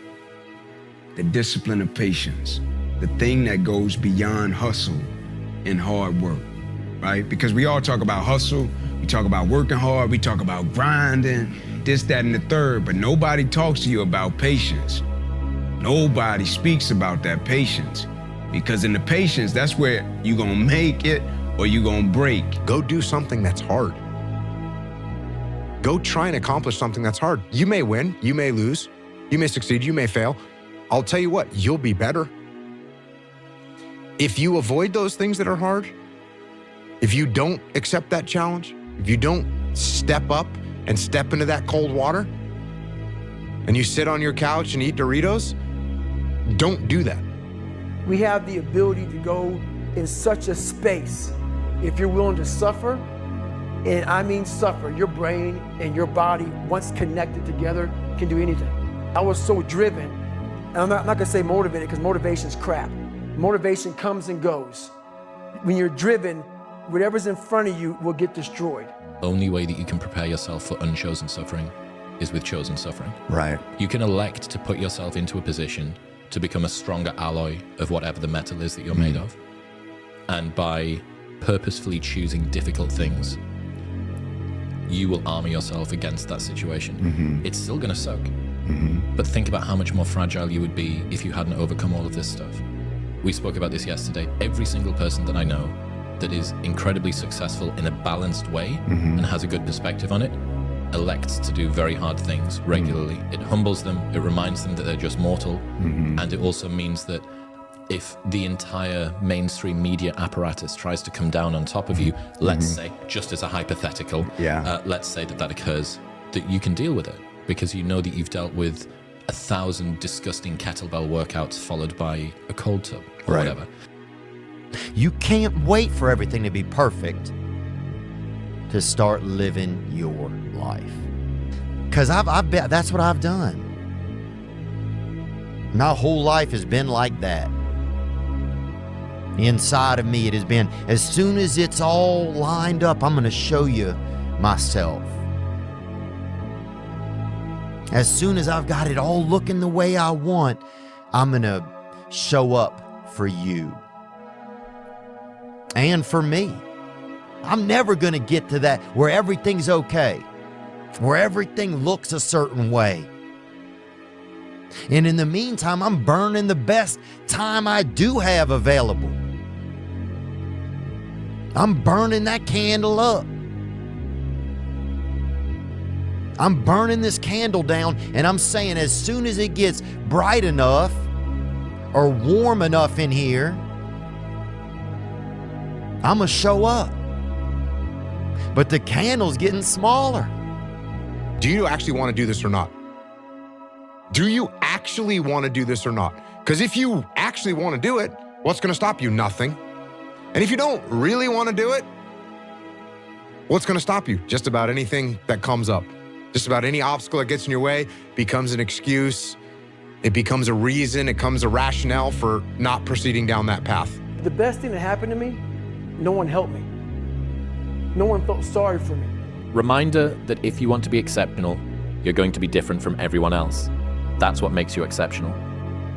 The discipline of patience, the thing that goes beyond hustle and hard work, right? Because we all talk about hustle, we talk about working hard, we talk about grinding, this, that, and the third, but nobody talks to you about patience. Nobody speaks about that patience. Because in the patience, that's where you're gonna make it or you're gonna break. Go do something that's hard. Go try and accomplish something that's hard. You may win, you may lose, you may succeed, you may fail. I'll tell you what, you'll be better. If you avoid those things that are hard, if you don't accept that challenge, if you don't step up and step into that cold water, and you sit on your couch and eat Doritos, don't do that. We have the ability to go in such a space if you're willing to suffer, and I mean suffer. Your brain and your body, once connected together, can do anything. I was so driven, and I'm not gonna say motivated because motivation's crap. Motivation comes and goes. When you're driven, whatever's in front of you will get destroyed. Only way that you can prepare yourself for unchosen suffering is with chosen suffering. Right. You can elect to put yourself into a position to become a stronger alloy of whatever the metal is that you're made of. And by purposefully choosing difficult things, you will armor yourself against that situation. It's still gonna suck. But think about how much more fragile you would be if you hadn't overcome all of this stuff. We spoke about this yesterday. Every single person that I know that is incredibly successful in a balanced way and has a good perspective on it elects to do very hard things regularly. It humbles them, it reminds them that they're just mortal, and it also means that if the entire mainstream media apparatus tries to come down on top of you, let's say, just as a hypothetical, let's say that occurs, that you can deal with it because you know that you've dealt with 1,000 disgusting kettlebell workouts followed by a cold tub or whatever. You can't wait for everything to be perfect to start living your life. Because I've been, that's what I've done. My whole life has been like that. Inside of me, it has been, as soon as it's all lined up, I'm going to show you myself. As soon as I've got it all looking the way I want, I'm going to show up for you. And for me. I'm never going to get to that where everything's okay, where everything looks a certain way. And in the meantime, I'm burning the best time I do have available. I'm burning that candle up. I'm burning this candle down, and I'm saying as soon as it gets bright enough or warm enough in here, I'm going to show up. But the candle's getting smaller. Do you actually want to do this or not? Do you actually want to do this or not? Because if you actually want to do it, what's going to stop you? Nothing. And if you don't really want to do it, what's going to stop you? Just about anything that comes up. Just about any obstacle that gets in your way becomes an excuse. It becomes a reason. It becomes a rationale for not proceeding down that path. The best thing that happened to me, no one helped me. No one felt sorry for me. Reminder that if you want to be exceptional, you're going to be different from everyone else. That's what makes you exceptional.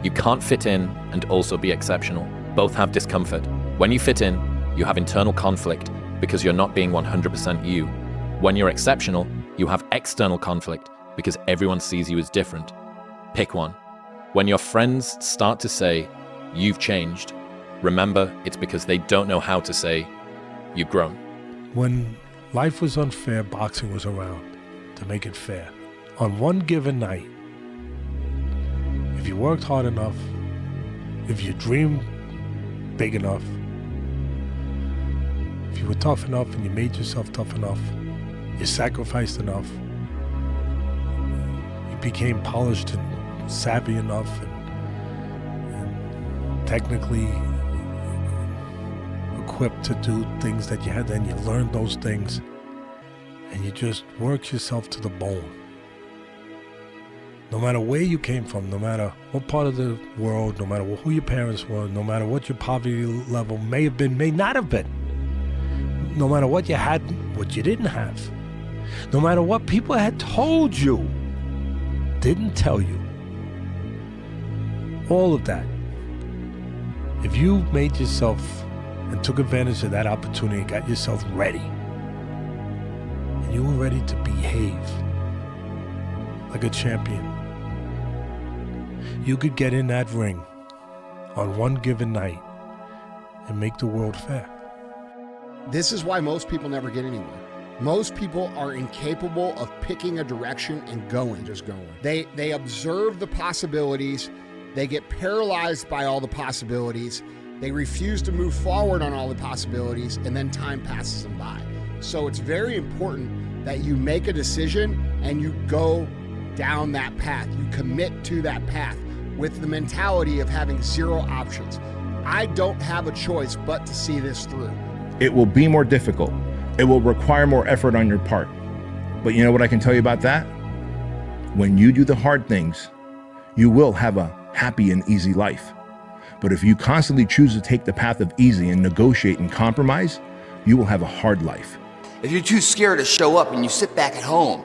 You can't fit in and also be exceptional. Both have discomfort. When you fit in, you have internal conflict because you're not being 100% you. When you're exceptional, you have external conflict because everyone sees you as different. Pick one. When your friends start to say, "You've changed," remember it's because they don't know how to say, "You've grown." When life was unfair, boxing was around to make it fair. On one given night, if you worked hard enough, if you dreamed big enough, if you were tough enough and you made yourself tough enough, you sacrificed enough, you became polished and savvy enough and technically equipped to do things that you had, then you learned those things and you just worked yourself to the bone. No matter where you came from, no matter what part of the world, no matter who your parents were, no matter what your poverty level may have been, may not have been, no matter what you had, what you didn't have, no matter what people had told you, didn't tell you, all of that, if you made yourself and took advantage of that opportunity, got yourself ready, and you were ready to behave like a champion, you could get in that ring on one given night and make the world fair. This is why most people never get anywhere. Most people are incapable of picking a direction and just going. They observe the possibilities, they get paralyzed by all the possibilities, they refuse to move forward on all the possibilities, and then time passes them by. So it's very important that you make a decision and you go down that path. You commit to that path with the mentality of having zero options. I don't have a choice but to see this through. It will be more difficult. It will require more effort on your part. But you know what I can tell you about that? When you do the hard things, you will have a happy and easy life. But if you constantly choose to take the path of easy and negotiate and compromise, you will have a hard life. If you're too scared to show up and you sit back at home,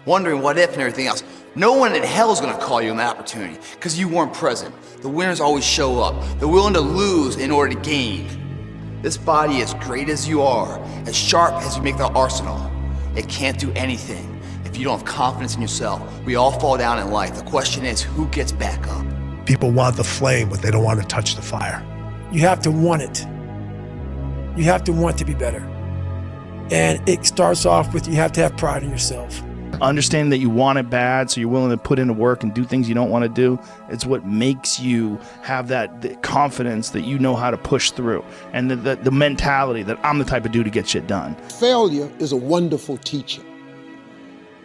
wondering what if and everything else, no one in hell is going to call you an opportunity because you weren't present. The winners always show up. They're willing to lose in order to gain. This body, as great as you are, as sharp as you make the arsenal, it can't do anything if you don't have confidence in yourself. We all fall down in life. The question is, who gets back up? People want the flame, but they don't want to touch the fire. You have to want it. You have to want to be better. And it starts off with you have to have pride in yourself. Understanding that you want it bad, so you're willing to put into work and do things you don't want to do, it's what makes you have that confidence that you know how to push through, and the mentality that I'm the type of dude to get shit done. Failure is a wonderful teacher.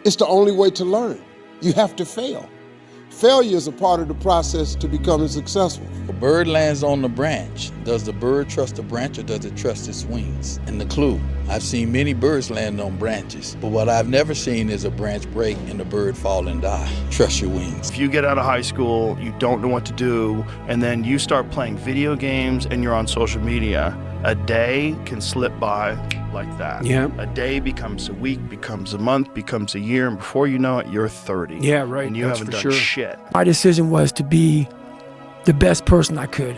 It's the only way to learn. You have to fail. Failure is a part of the process to becoming successful. A bird lands on the branch. Does the bird trust the branch or does it trust its wings? And the clue, I've seen many birds land on branches, but what I've never seen is a branch break and the bird fall and die. Trust your wings. If you get out of high school, you don't know what to do, and then you start playing video games and you're on social media, a day can slip by like that. Yeah. A day becomes a week, becomes a month, becomes a year, and before you know it, you're 30. Yeah, right. And you That's haven't for done sure. shit. My decision was to be the best person I could.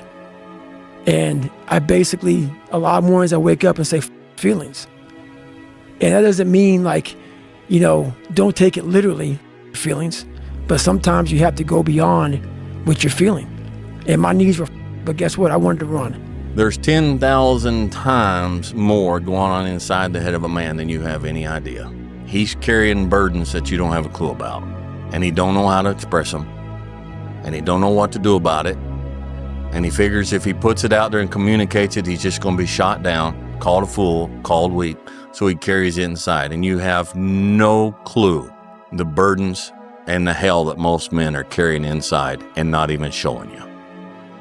And I basically, a lot of mornings I wake up and say, feelings. And that doesn't mean like, don't take it literally, feelings. But sometimes you have to go beyond what you're feeling. And my knees were, but guess what? I wanted to run. There's 10,000 times more going on inside the head of a man than you have any idea. He's carrying burdens that you don't have a clue about. And he don't know how to express them. And he don't know what to do about it. And he figures if he puts it out there and communicates it, he's just going to be shot down, called a fool, called weak. So he carries it inside. And you have no clue the burdens and the hell that most men are carrying inside and not even showing you.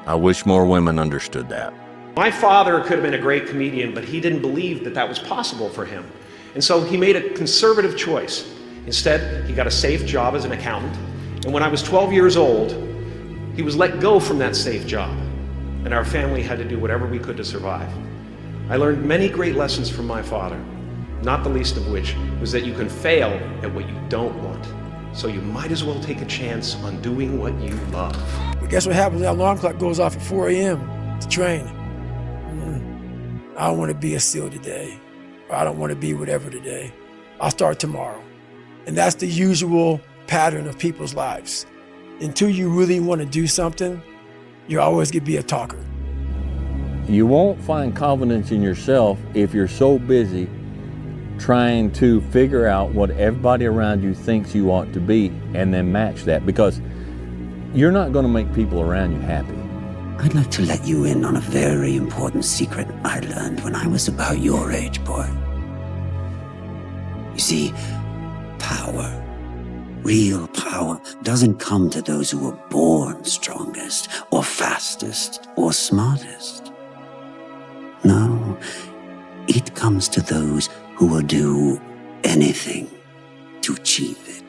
I wish more women understood that. My father could have been a great comedian, but he didn't believe that that was possible for him. And so he made a conservative choice. Instead, he got a safe job as an accountant. And when I was 12 years old, he was let go from that safe job. And our family had to do whatever we could to survive. I learned many great lessons from my father. not the least of which was that you can fail at what you don't want. So you might as well take a chance on doing what you love. But guess what happens when that alarm clock goes off at 4 a.m. to train? I don't want to be a SEAL today. Or I don't want to be whatever today. I'll start tomorrow. And that's the usual pattern of people's lives. Until you really want to do something, you're always going to be a talker. You won't find confidence in yourself if you're so busy trying to figure out what everybody around you thinks you ought to be and then match that, because you're not going to make people around you happy. I'd like to let you in on a very important secret I learned when I was about your age, boy. You see, power, real power, doesn't come to those who were born strongest or fastest or smartest. No, it comes to those who will do anything to achieve it.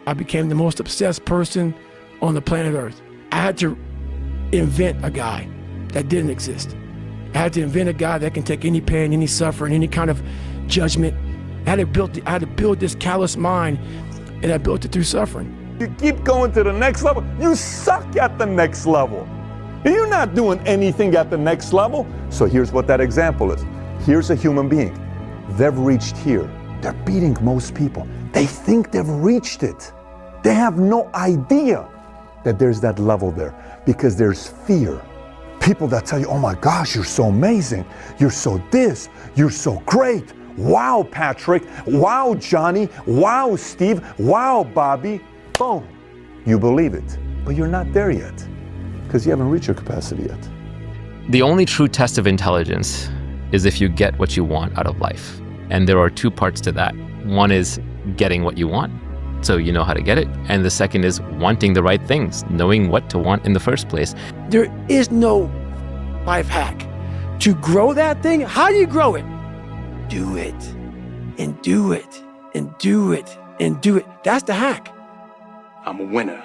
I became the most obsessed person on the planet Earth. I had to invent a guy that didn't exist. I had to invent a guy that can take any pain, any suffering, any kind of judgment. I had to build this callous mind, and I built it through suffering. You keep going to the next level, you suck at the next level. You're not doing anything at the next level. So here's what that example is. Here's a human being. They've reached here. They're beating most people. They think they've reached it. They have no idea that there's that level there, because there's fear. People that tell you, oh my gosh, you're so amazing. You're so this, you're so great. Wow, Patrick. Wow, Johnny. Wow, Steve. Wow, Bobby. Boom. You believe it, but you're not there yet, because you haven't reached your capacity yet. The only true test of intelligence is if you get what you want out of life. And there are two parts to that. One is getting what you want, so you know how to get it. And the second is wanting the right things, knowing what to want in the first place. There is no life hack. To grow that thing, how do you grow it? Do it, and do it, and do it, and do it. That's the hack. I'm a winner.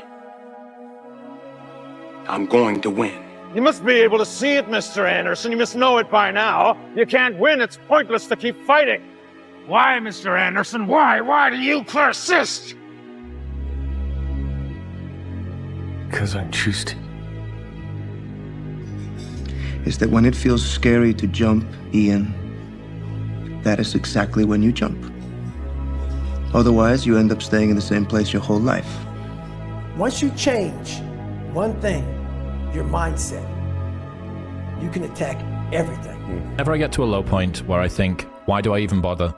I'm going to win. You must be able to see it, Mr. Anderson. You must know it by now. You can't win. It's pointless to keep fighting. Why, Mr. Anderson? Why? Why do you persist? Because I choose to. Is that when it feels scary to jump, Ian, that is exactly when you jump. Otherwise, you end up staying in the same place your whole life. Once you change one thing, your mindset, you can attack everything. Whenever I get to a low point where I think, why do I even bother?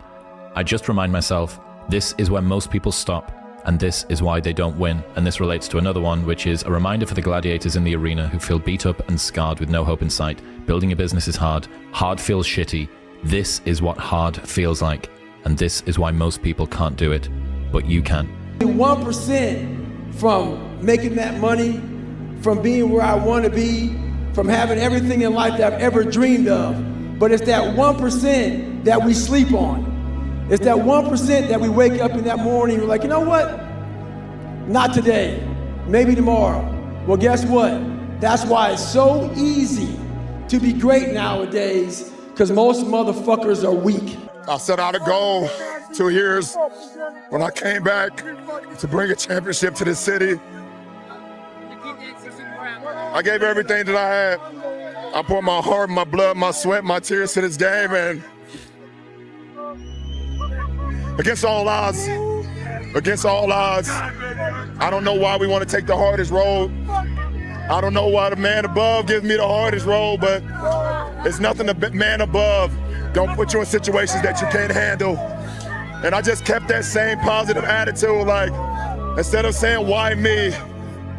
I just remind myself, this is where most people stop, and this is why they don't win. And this relates to another one, which is a reminder for the gladiators in the arena who feel beat up and scarred with no hope in sight. Building a business is hard. Hard feels shitty. This is what hard feels like. And this is why most people can't do it, but you can. 1% from making that money, from being where I want to be, from having everything in life that I've ever dreamed of. But it's that 1% that we sleep on. It's that 1% that we wake up in that morning and we're like, you know what? Not today, maybe tomorrow. Well, guess what? That's why it's so easy to be great nowadays, because most motherfuckers are weak. I set out a goal 2 years when I came back to bring a championship to this city. I gave everything that I had. I poured my heart, my blood, my sweat, my tears to this game, and against all odds, I don't know why we want to take the hardest road. I don't know why the man above gives me the hardest road, but it's nothing the man above don't put you in situations that you can't handle. And I just kept that same positive attitude, like, instead of saying, why me?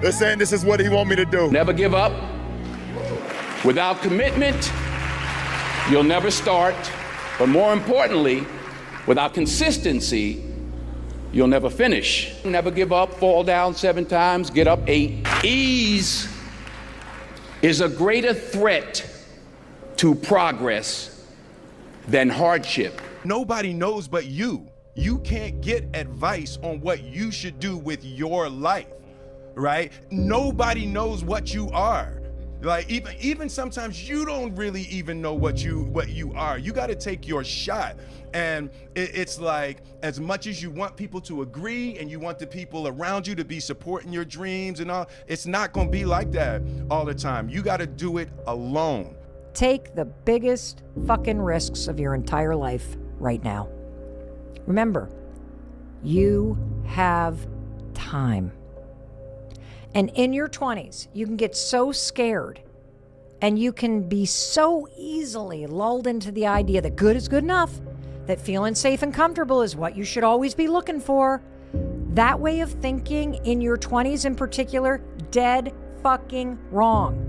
They're saying this is what he want me to do. Never give up. Without commitment, you'll never start. But more importantly, without consistency, you'll never finish. Never give up, fall down 7 times, get up 8. Ease is a greater threat to progress than hardship. Nobody knows but you. You can't get advice on what you should do with your life, right? Nobody knows what you are. Like even sometimes you don't really even know what you are. You got to take your shot. And it's like, as much as you want people to agree and you want the people around you to be supporting your dreams and all, it's not going to be like that all the time. You got to do it alone. Take the biggest fucking risks of your entire life right now. Remember, you have time. And in your 20s, you can get so scared and you can be so easily lulled into the idea that good is good enough, that feeling safe and comfortable is what you should always be looking for. That way of thinking in your 20s in particular, dead fucking wrong.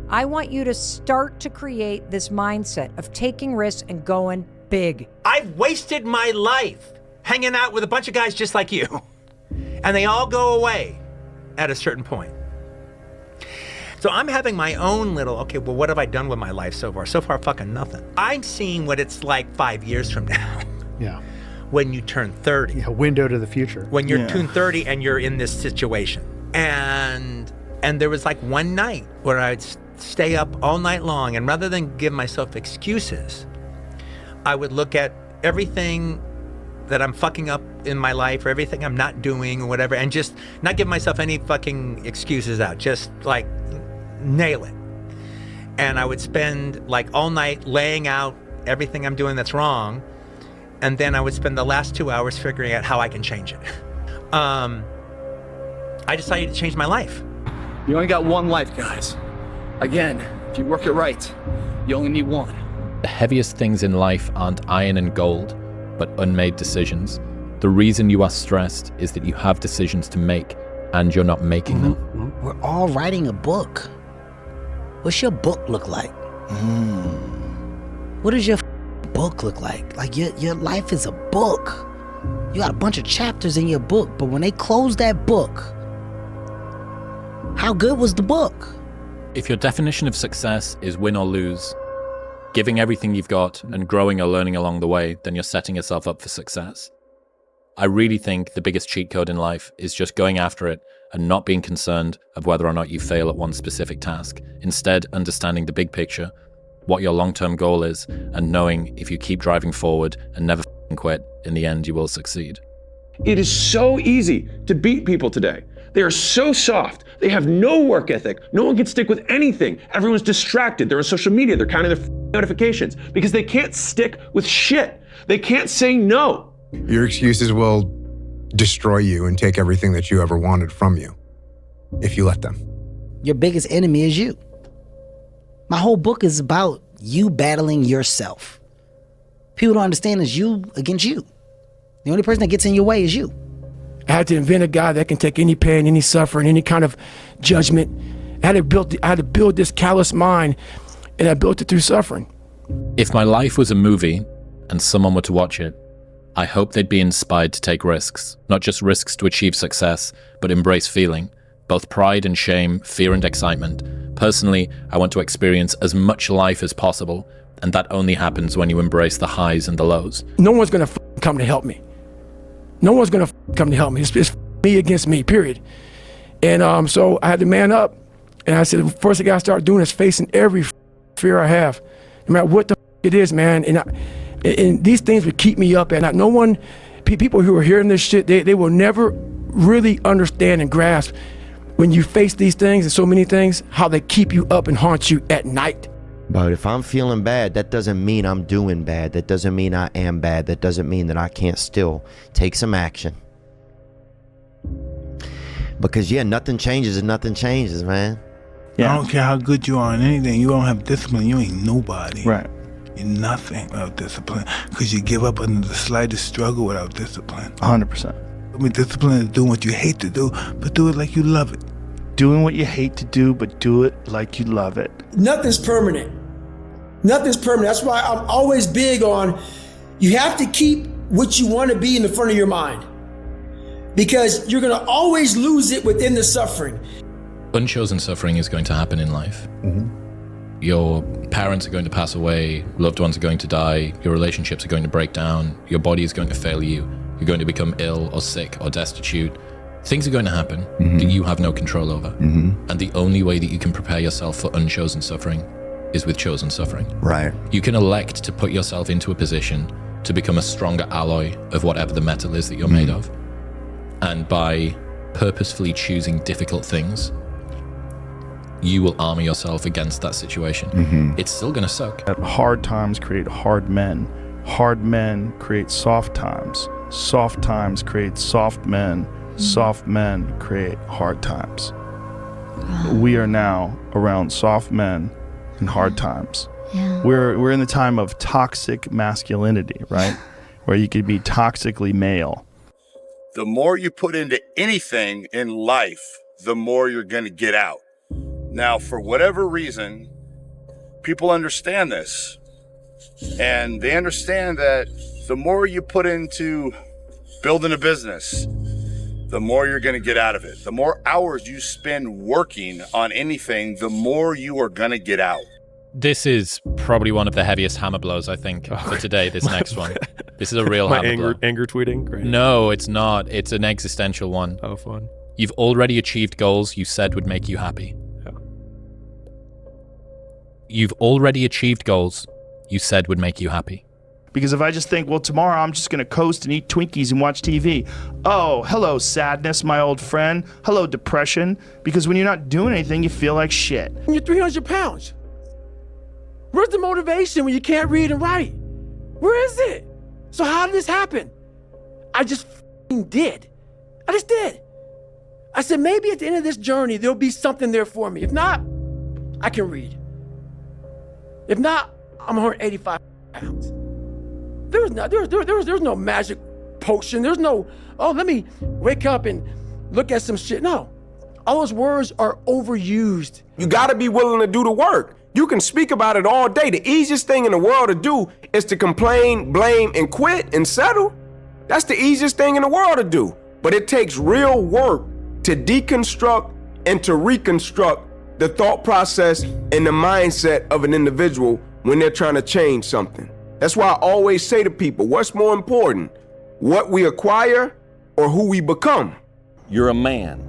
I want you to start to create this mindset of taking risks and going big. I've wasted my life hanging out with a bunch of guys just like you, and they all go away at a certain point. So I'm having my own little, okay, well, what have I done with my life so far? So far, fucking nothing. I'm seeing what it's like 5 years from now. Yeah. When you turn 30. Yeah, window to the future. When you're turn 30 and you're in this situation. And there was like one night where I'd stay up all night long, and rather than give myself excuses, I would look at everything that I'm fucking up in my life or everything I'm not doing or whatever, and just not give myself any fucking excuses out, just like nail it. And I would spend like all night laying out everything I'm doing that's wrong, and then I would spend the last 2 hours figuring out how I can change it. I decided to change my life. You only got one life, guys. Again, if you work it right, you only need one. The heaviest things in life aren't iron and gold, but unmade decisions. The reason you are stressed is that you have decisions to make and you're not making them. We're all writing a book. What's your book look like? What does your book look like? Like your life is a book. You got a bunch of chapters in your book, but when they close that book, how good was the book? If your definition of success is win or lose, giving everything you've got and growing or learning along the way, then you're setting yourself up for success. I really think the biggest cheat code in life is just going after it and not being concerned of whether or not you fail at one specific task. Instead, understanding the big picture, what your long-term goal is, and knowing if you keep driving forward and never quit, in the end you will succeed. It is so easy to beat people today. They are so soft. They have no work ethic. No one can stick with anything. Everyone's distracted. They're on social media. They're counting their notifications because they can't stick with shit. They can't say no. Your excuses will destroy you and take everything that you ever wanted from you if you let them. Your biggest enemy is you. My whole book is about you battling yourself. People don't understand it's you against you. The only person that gets in your way is you. I had to invent a guy that can take any pain, any suffering, any kind of judgment. I had to build this callous mind, and I built it through suffering. If my life was a movie and someone were to watch it, I hope they'd be inspired to take risks, not just risks to achieve success, but embrace feeling, both pride and shame, fear and excitement. Personally, I want to experience as much life as possible, and that only happens when you embrace the highs and the lows. No one's gonna come to help me. No one's gonna come to help me. It's me against me, period. And so I had to man up, and I said, the first thing I gotta start doing is facing every fear I have, no matter what the it is, man. And these things would keep me up at night. No one, people who are hearing this shit, they will never really understand and grasp when you face these things and so many things, how they keep you up and haunt you at night. But if I'm feeling bad, that doesn't mean I'm doing bad. That doesn't mean I am bad. That doesn't mean that I can't still take some action. Because yeah, nothing changes and nothing changes, man. Yeah. I don't care how good you are in anything. You don't have discipline, you ain't nobody. Right. You're nothing without discipline. Because you give up under the slightest struggle without discipline. 100%. I mean, discipline is doing what you hate to do, but do it like you love it. Doing what you hate to do, but do it like you love it. Nothing's permanent. Nothing's permanent. That's why I'm always big on, you have to keep what you want to be in the front of your mind, because you're going to always lose it within the suffering. Unchosen suffering is going to happen in life. Your parents are going to pass away, loved ones are going to die, your relationships are going to break down, your body is going to fail you, you're going to become ill or sick or destitute. Things are going to happen that you have no control over. And the only way that you can prepare yourself for unchosen suffering is with chosen suffering. Right. You can elect to put yourself into a position to become a stronger alloy of whatever the metal is that you're made of. And by purposefully choosing difficult things, you will armor yourself against that situation. It's still going to suck. Hard times create hard men. Hard men create soft times. Soft times create soft men. Soft men create hard times. We are now around soft men and hard times. Yeah. We're in the time of toxic masculinity, right? Where you could be toxically male. The more you put into anything in life, the more you're going to get out. Now, for whatever reason, people understand this. And they understand that the more you put into building a business, the more you're going to get out of it. The more hours you spend working on anything, the more you are going to get out. This is probably one of the heaviest hammer blows, I think, for today, this next one. This is a real hammer blow. Anger tweeting? Great. No, it's not. It's an existential one. Oh, fun. You've already achieved goals you said would make you happy. Yeah. You've already achieved goals you said would make you happy. Because if I just think, well, tomorrow I'm just going to coast and eat Twinkies and watch TV. Oh, hello, sadness, my old friend. Hello, depression. Because when you're not doing anything, you feel like shit. You're 300 pounds. Where's the motivation when you can't read and write? Where is it? So how did this happen? I just did. I just did. I said, maybe at the end of this journey, there'll be something there for me. If not, I can read. If not, I'm 185 pounds. There's no magic potion. There's no, oh, let me wake up and look at some shit. No, all those words are overused. You gotta be willing to do the work. You can speak about it all day. The easiest thing in the world to do is to complain, blame, and quit and settle. That's the easiest thing in the world to do. But it takes real work to deconstruct and to reconstruct the thought process and the mindset of an individual when they're trying to change something. That's why I always say to people, what's more important, what we acquire or who we become? You're a man.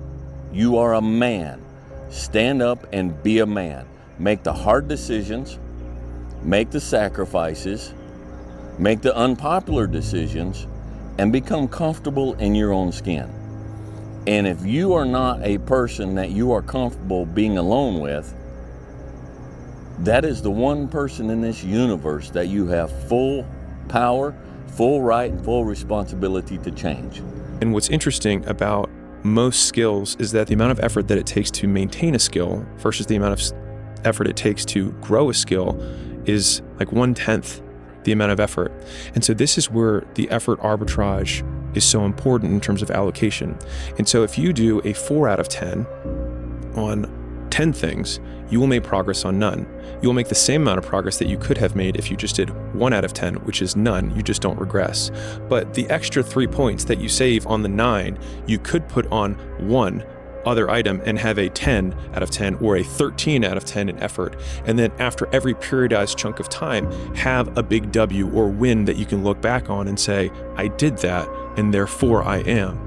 You are a man. Stand up and be a man. Make the hard decisions, make the sacrifices, make the unpopular decisions, and become comfortable in your own skin. And if you are not a person that you are comfortable being alone with, that is the one person in this universe that you have full power, full right, and full responsibility to change. And what's interesting about most skills is that the amount of effort that it takes to maintain a skill versus the amount of effort it takes to grow a skill is like 1/10 the amount of effort. And so this is where the effort arbitrage is so important in terms of allocation. And so if you do a 4 out of 10 on 10 things, you will make progress on none. You will make the same amount of progress that you could have made if you just did 1 out of 10, which is none. You just don't regress. But the extra 3 points that you save on the 9, you could put on 1 other item and have a 10 out of 10 or a 13 out of 10 in effort. And then after every periodized chunk of time, have a big W or win that you can look back on and say, I did that, and therefore I am.